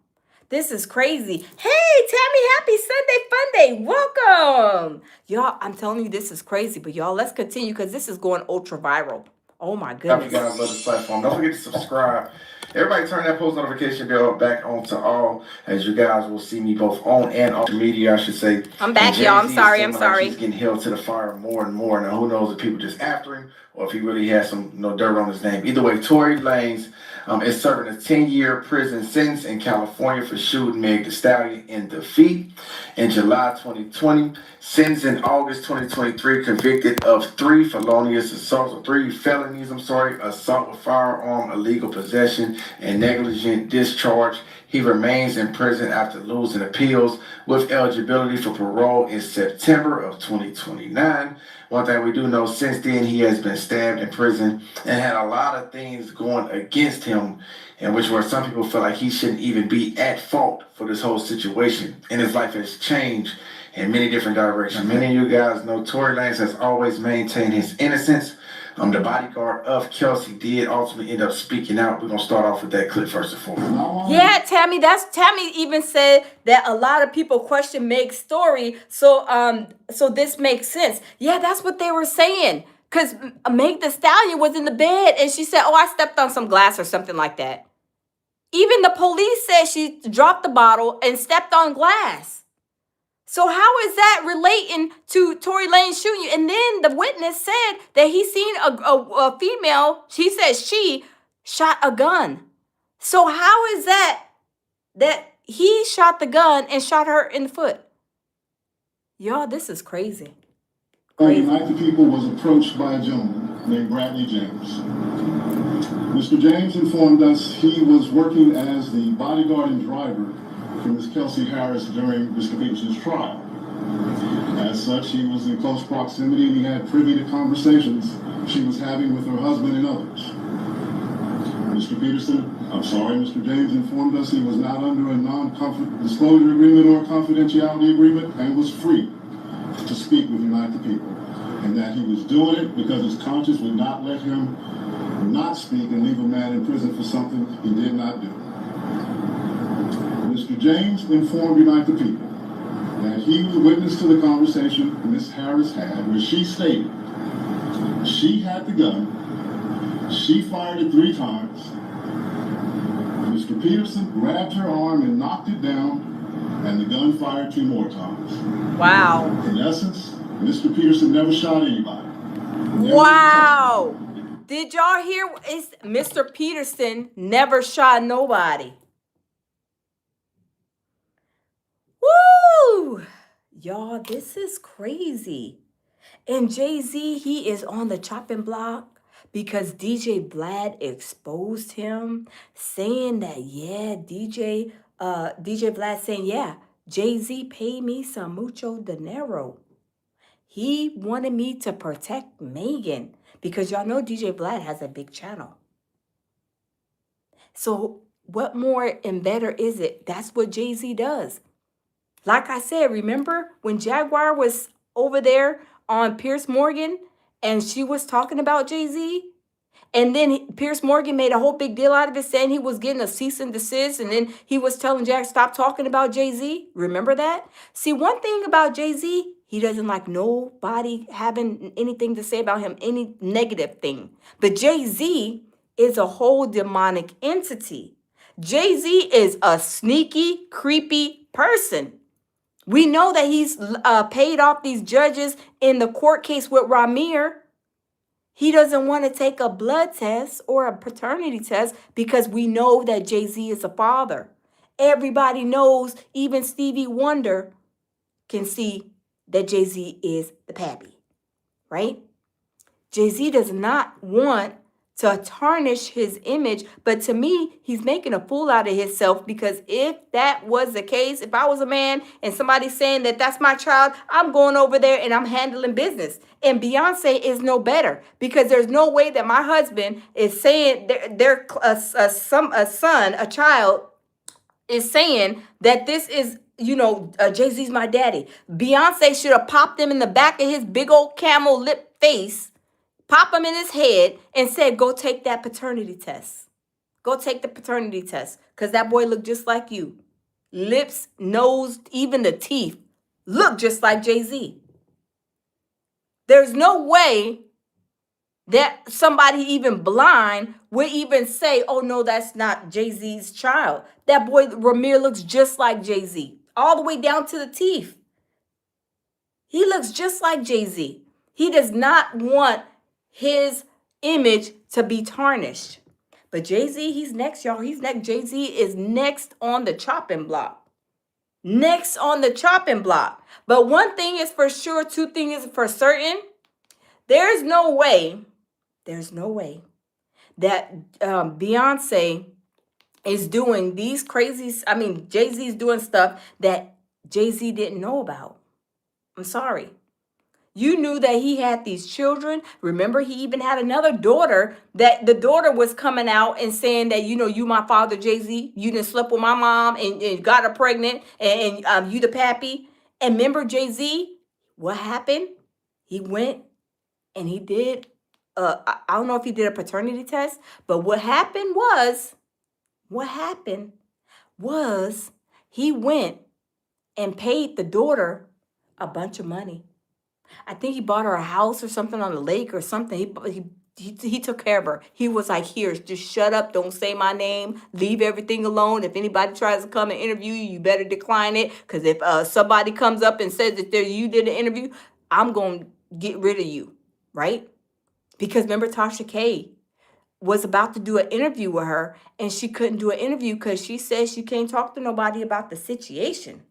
A: This is crazy. Hey, Tammy, happy Sunday Fun Day. Welcome. Y'all, I'm telling you, this is crazy. But y'all, let's continue because this is going ultra viral. Oh, my goodness.
B: You guys love this platform. Don't forget to subscribe. Everybody turn that post notification bell back on to all, as you guys will see me both on and off the media, I should say.
A: I'm back, y'all. I'm sorry.
B: Like he's getting held to the fire more and more. Now, who knows if people just after him or if he really has some dirt on his name. Either way, Tory Lanez is serving a 10-year prison sentence in California for shooting Meg Thee Stallion in the feet in July 2020. Sentenced in August 2023, convicted of 3 felonious assaults, or 3 felonies, assault with firearm, illegal possession, and negligent discharge. He remains in prison after losing appeals with eligibility for parole in September of 2029. One thing we do know, since then, he has been stabbed in prison and had a lot of things going against him, in which where some people feel like he shouldn't even be at fault for this whole situation. And his life has changed in many different directions. Many of you guys know Tory Lanez has always maintained his innocence. The bodyguard of Kelsey did ultimately end up speaking out. We're going to start off with that clip first and foremost.
A: Yeah, Tammy, Tammy even said that a lot of people question Meg's story. So this makes sense. Yeah, that's what they were saying. Because Meg Thee Stallion was in the bed and she said, oh, I stepped on some glass or something like that. Even the police said she dropped the bottle and stepped on glass. So how is that relating to Tory Lanez shooting you? And then the witness said that he seen a female, she said she shot a gun. So how is that he shot the gun and shot her in the foot? Y'all, this is crazy.
C: The night the people was approached by a gentleman named Bradley James. Mr. James informed us he was working as the bodyguard and driver for Ms. Kelsey Harris during Mr. Peterson's trial. As such, he was in close proximity and he had privy to conversations she was having with her husband and others. Mr. James informed us he was not under a non-disclosure agreement or a confidentiality agreement and was free to speak with Unite the People, and that he was doing it because his conscience would not let him not speak and leave a man in prison for something he did not do. Mr. James informed Unite the People that he was witness to the conversation Ms. Harris had, where she stated she had the gun, she fired it 3 times, Mr. Peterson grabbed her arm and knocked it down, and the gun fired 2 more times.
A: Wow.
C: In essence, Mr. Peterson never shot anybody.
A: Wow. Did y'all hear? It's Mr. Peterson never shot nobody. Woo! Y'all, this is crazy. And Jay-Z, he is on the chopping block because DJ Vlad exposed him, saying that, yeah, DJ Vlad saying, yeah, Jay-Z paid me some mucho dinero. He wanted me to protect Megan because y'all know DJ Vlad has a big channel. So what more and better is it? That's what Jay-Z does. Like I said, remember when Jaguar was over there on Piers Morgan and she was talking about Jay-Z? And then Piers Morgan made a whole big deal out of it, saying he was getting a cease and desist. And then he was telling Jack, stop talking about Jay-Z. Remember that? See, one thing about Jay-Z, he doesn't like nobody having anything to say about him, any negative thing. But Jay-Z is a whole demonic entity. Jay-Z is a sneaky, creepy person. We know that he's paid off these judges in the court case with Ramir. He doesn't want to take a blood test or a paternity test because we know that Jay-Z is a father. Everybody knows, even Stevie Wonder can see that Jay-Z is the pappy, right? Jay-Z does not want to tarnish his image, but to me, he's making a fool out of himself because if that was the case, if I was a man and somebody saying that that's my child, I'm going over there and I'm handling business. And Beyonce is no better because there's no way that my husband is saying a child is saying that this is, Jay-Z's my daddy. Beyonce should have popped him in the back of his big old camel lip face, pop him in his head and said, go take that paternity test. Go take the paternity test because that boy looked just like you. Lips, nose, even the teeth look just like Jay-Z. There's no way that somebody even blind would even say, oh, no, that's not Jay-Z's child. That boy, Ramir, looks just like Jay-Z, all the way down to the teeth. He looks just like Jay-Z. He does not want his image to be tarnished. But Jay-Z, he's next, y'all. He's next. Jay-Z is next on the chopping block. Next on the chopping block. But one thing is for sure, 2 things is for certain. There's no way that Beyonce is doing these crazy, Jay-Z is doing stuff that Jay-Z didn't know about. I'm sorry. You knew that he had these children. Remember, he even had another daughter that the daughter was coming out and saying that, you my father, Jay-Z. You didn't sleep with my mom and got her pregnant and you the pappy. And remember Jay-Z, what happened? He went and he did, I don't know if he did a paternity test, but what happened was he went and paid the daughter a bunch of money. I think he bought her a house or something on the lake or something. He took care of her. He was like, here, just shut up. Don't say my name. Leave everything alone. If anybody tries to come and interview you, you better decline it. Because if somebody comes up and says that you did an interview, I'm going to get rid of you, right? Because remember, Tasha K was about to do an interview with her, and she couldn't do an interview because she said she can't talk to nobody about the situation.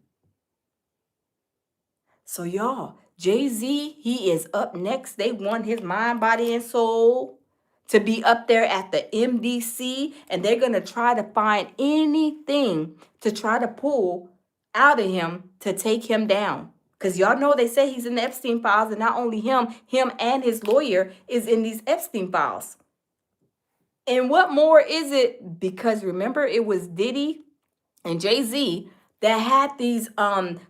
A: So y'all, Jay-Z, he is up next. They want his mind, body, and soul to be up there at the MDC, and they're going to try to find anything to try to pull out of him to take him down. Because y'all know they say he's in the Epstein files, and not only him and his lawyer is in these Epstein files. And what more is it? Because remember, it was Diddy and Jay-Z that had these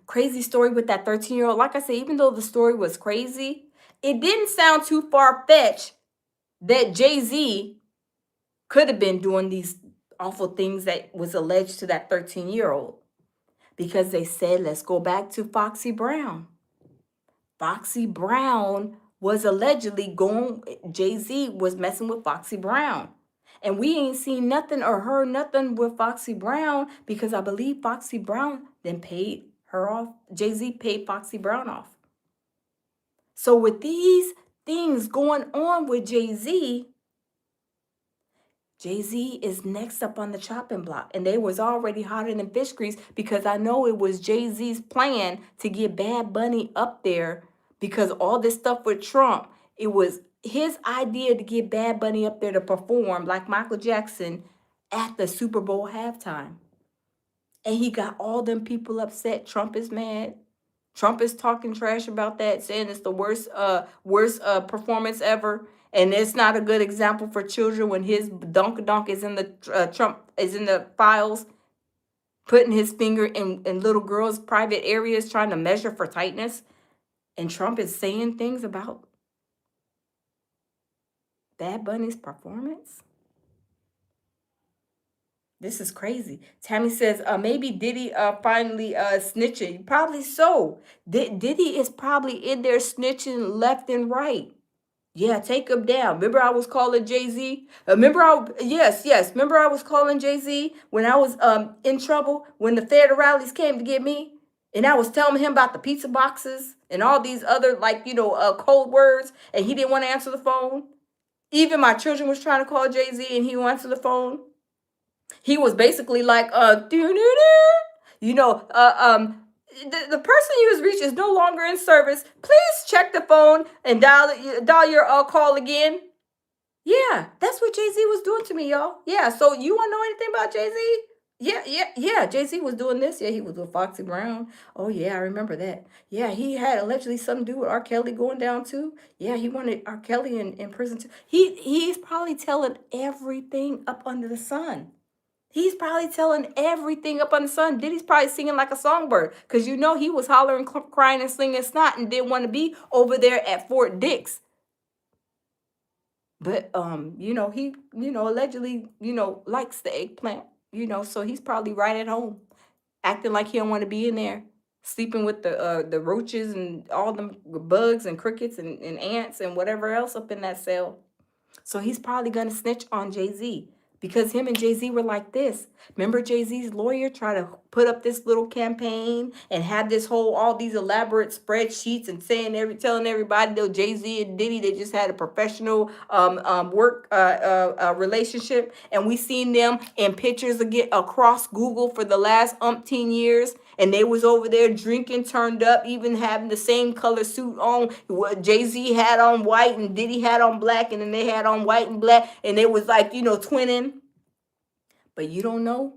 A: crazy story with that 13-year-old. Like I said, even though the story was crazy, it didn't sound too far-fetched that Jay-Z could have been doing these awful things that was alleged to that 13-year-old. Because they said, let's go back to Foxy Brown. Foxy Brown was allegedly Jay-Z was messing with Foxy Brown. And we ain't seen nothing or heard nothing with Foxy Brown because I believe Foxy Brown then paid her off. Jay-Z paid Foxy Brown off. So with these things going on with Jay-Z, Jay-Z is next up on the chopping block. And they was already hotter than fish grease because I know it was Jay-Z's plan to get Bad Bunny up there because all this stuff with Trump, it was his idea to get Bad Bunny up there to perform like Michael Jackson at the Super Bowl halftime. And he got all them people upset. Trump is mad. Trump is talking trash about that, saying it's the worst performance ever. And it's not a good example for children when his donk is in the Trump is in the files, putting his finger in little girls' private areas, trying to measure for tightness. And Trump is saying things about Bad Bunny's performance. This is crazy. Tammy says, maybe Diddy finally snitching. Probably so. Diddy is probably in there snitching left and right. Yeah, take him down. Remember I was calling Jay-Z? Remember I was calling Jay-Z when I was in trouble, when the federales came to get me? And I was telling him about the pizza boxes and all these other, code words, and he didn't want to answer the phone. Even my children was trying to call Jay-Z and he went to the phone. He was basically like, the person you was reached is no longer in service. Please check the phone and dial your call again. Yeah, that's what Jay-Z was doing to me, y'all. Yeah, so you want to know anything about Jay-Z? Yeah. Jay-Z was doing this. Yeah, he was with Foxy Brown. Oh, yeah, I remember that. Yeah, he had allegedly something to do with R. Kelly going down, too. Yeah, he wanted R. Kelly in prison, too. He's probably telling everything up under the sun. He's probably telling everything up on the sun. Diddy's probably singing like a songbird. Because he was hollering, crying, and slinging snot and didn't want to be over there at Fort Dix. But, he, allegedly, likes the eggplant. So he's probably right at home. Acting like he don't want to be in there. Sleeping with the roaches and all the bugs and crickets and ants and whatever else up in that cell. So he's probably going to snitch on Jay-Z. Because him and Jay-Z were like this. Remember Jay-Z's lawyer tried to put up this little campaign and have all these elaborate spreadsheets and telling everybody that Jay-Z and Diddy, they just had a professional work relationship. And we seen them in pictures across Google for the last umpteen years. And they was over there drinking, turned up, even having the same color suit on. Jay-Z had on white and Diddy had on black, and then they had on white and black, and they was like, twinning. But you don't know?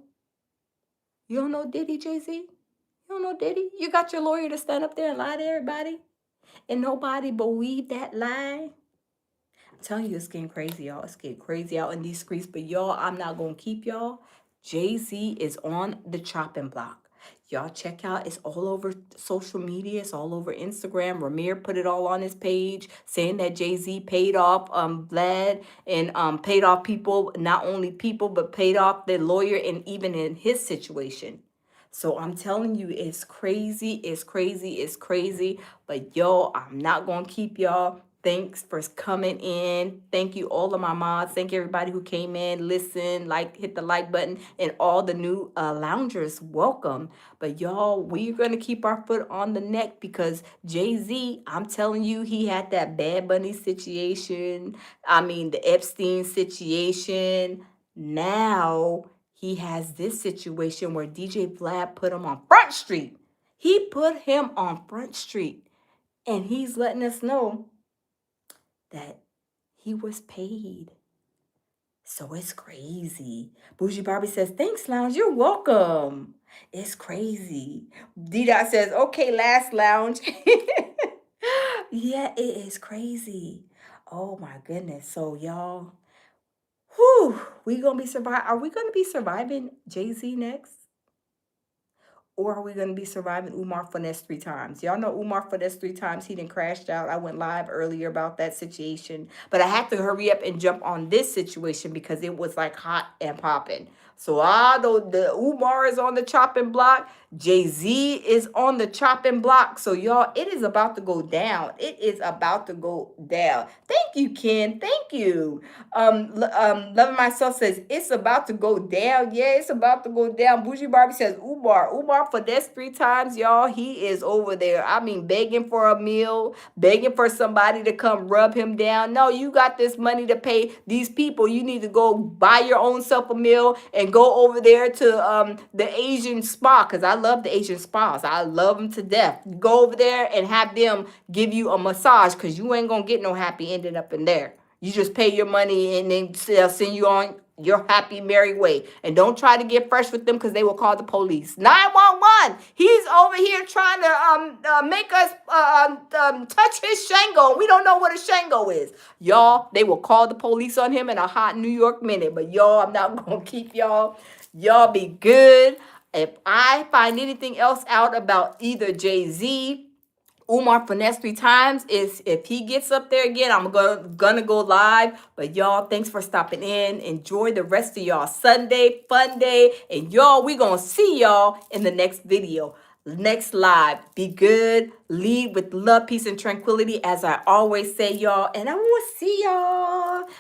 A: You don't know Diddy, Jay-Z? You don't know Diddy? You got your lawyer to stand up there and lie to everybody? And nobody believed that lie? I'm telling you, it's getting crazy, y'all. It's getting crazy out in these streets. But y'all, I'm not going to keep y'all. Jay-Z is on the chopping block. Y'all check out, it's all over social media, it's all over Instagram. Ramir put it all on his page saying that Jay-Z paid off Vlad and paid off people, not only people, but paid off the lawyer and even in his situation. So I'm telling you, it's crazy. But y'all, I'm not going to keep y'all. Thanks for coming in. Thank you, all of my mods. Thank everybody who came in, listen, hit the like button, and all the new loungers. Welcome. But y'all, we're going to keep our foot on the neck because Jay-Z, I'm telling you, he had that Bad Bunny situation. The Epstein situation. Now he has this situation where DJ Vlad put him on Front Street. He put him on Front Street, and he's letting us know that he was paid. So it's crazy. Bougie Barbie says, thanks, Lounge. You're welcome. It's crazy. D-Dot says, okay, last Lounge. Yeah, it is crazy. Oh my goodness. So y'all, whew, are we gonna be surviving Jay-Z next? Or are we going to be surviving Umar Finesse 3 times? Y'all know Umar Finesse 3 times. He done crashed out. I went live earlier about that situation. But I had to hurry up and jump on this situation because it was like hot and popping. So although the Umar is on the chopping block, Jay-Z is on the chopping block. So y'all, it is about to go down. It is about to go down. Thank you, Ken. Thank you. Loving Myself says, it's about to go down. Yeah, it's about to go down. Bougie Barbie says, Umar Finesse 3 times, y'all. He is over there. I mean, begging for a meal, begging for somebody to come rub him down. No, you got this money to pay these people. You need to go buy your own self a meal and go over there to the Asian spa, because I love the Asian spas. I love them to death. Go over there and have them give you a massage, because you ain't going to get no happy ending up in there. You just pay your money and then they'll send you on your happy, merry way. And don't try to get fresh with them, because they will call the police. 911. He's over here trying to make us touch his Shango. We don't know what a Shango is. Y'all, they will call the police on him in a hot New York minute. But y'all, I'm not going to keep y'all. Y'all be good. If I find anything else out about either Jay-Z, Umar Finesse 3 times, is if he gets up there again, I'm gonna go live. But y'all, thanks for stopping in. Enjoy the rest of y'all Sunday, fun day. And y'all, we gonna see y'all in the next video, next live. Be good, lead with love, peace, and tranquility, as I always say, y'all. And I will see y'all.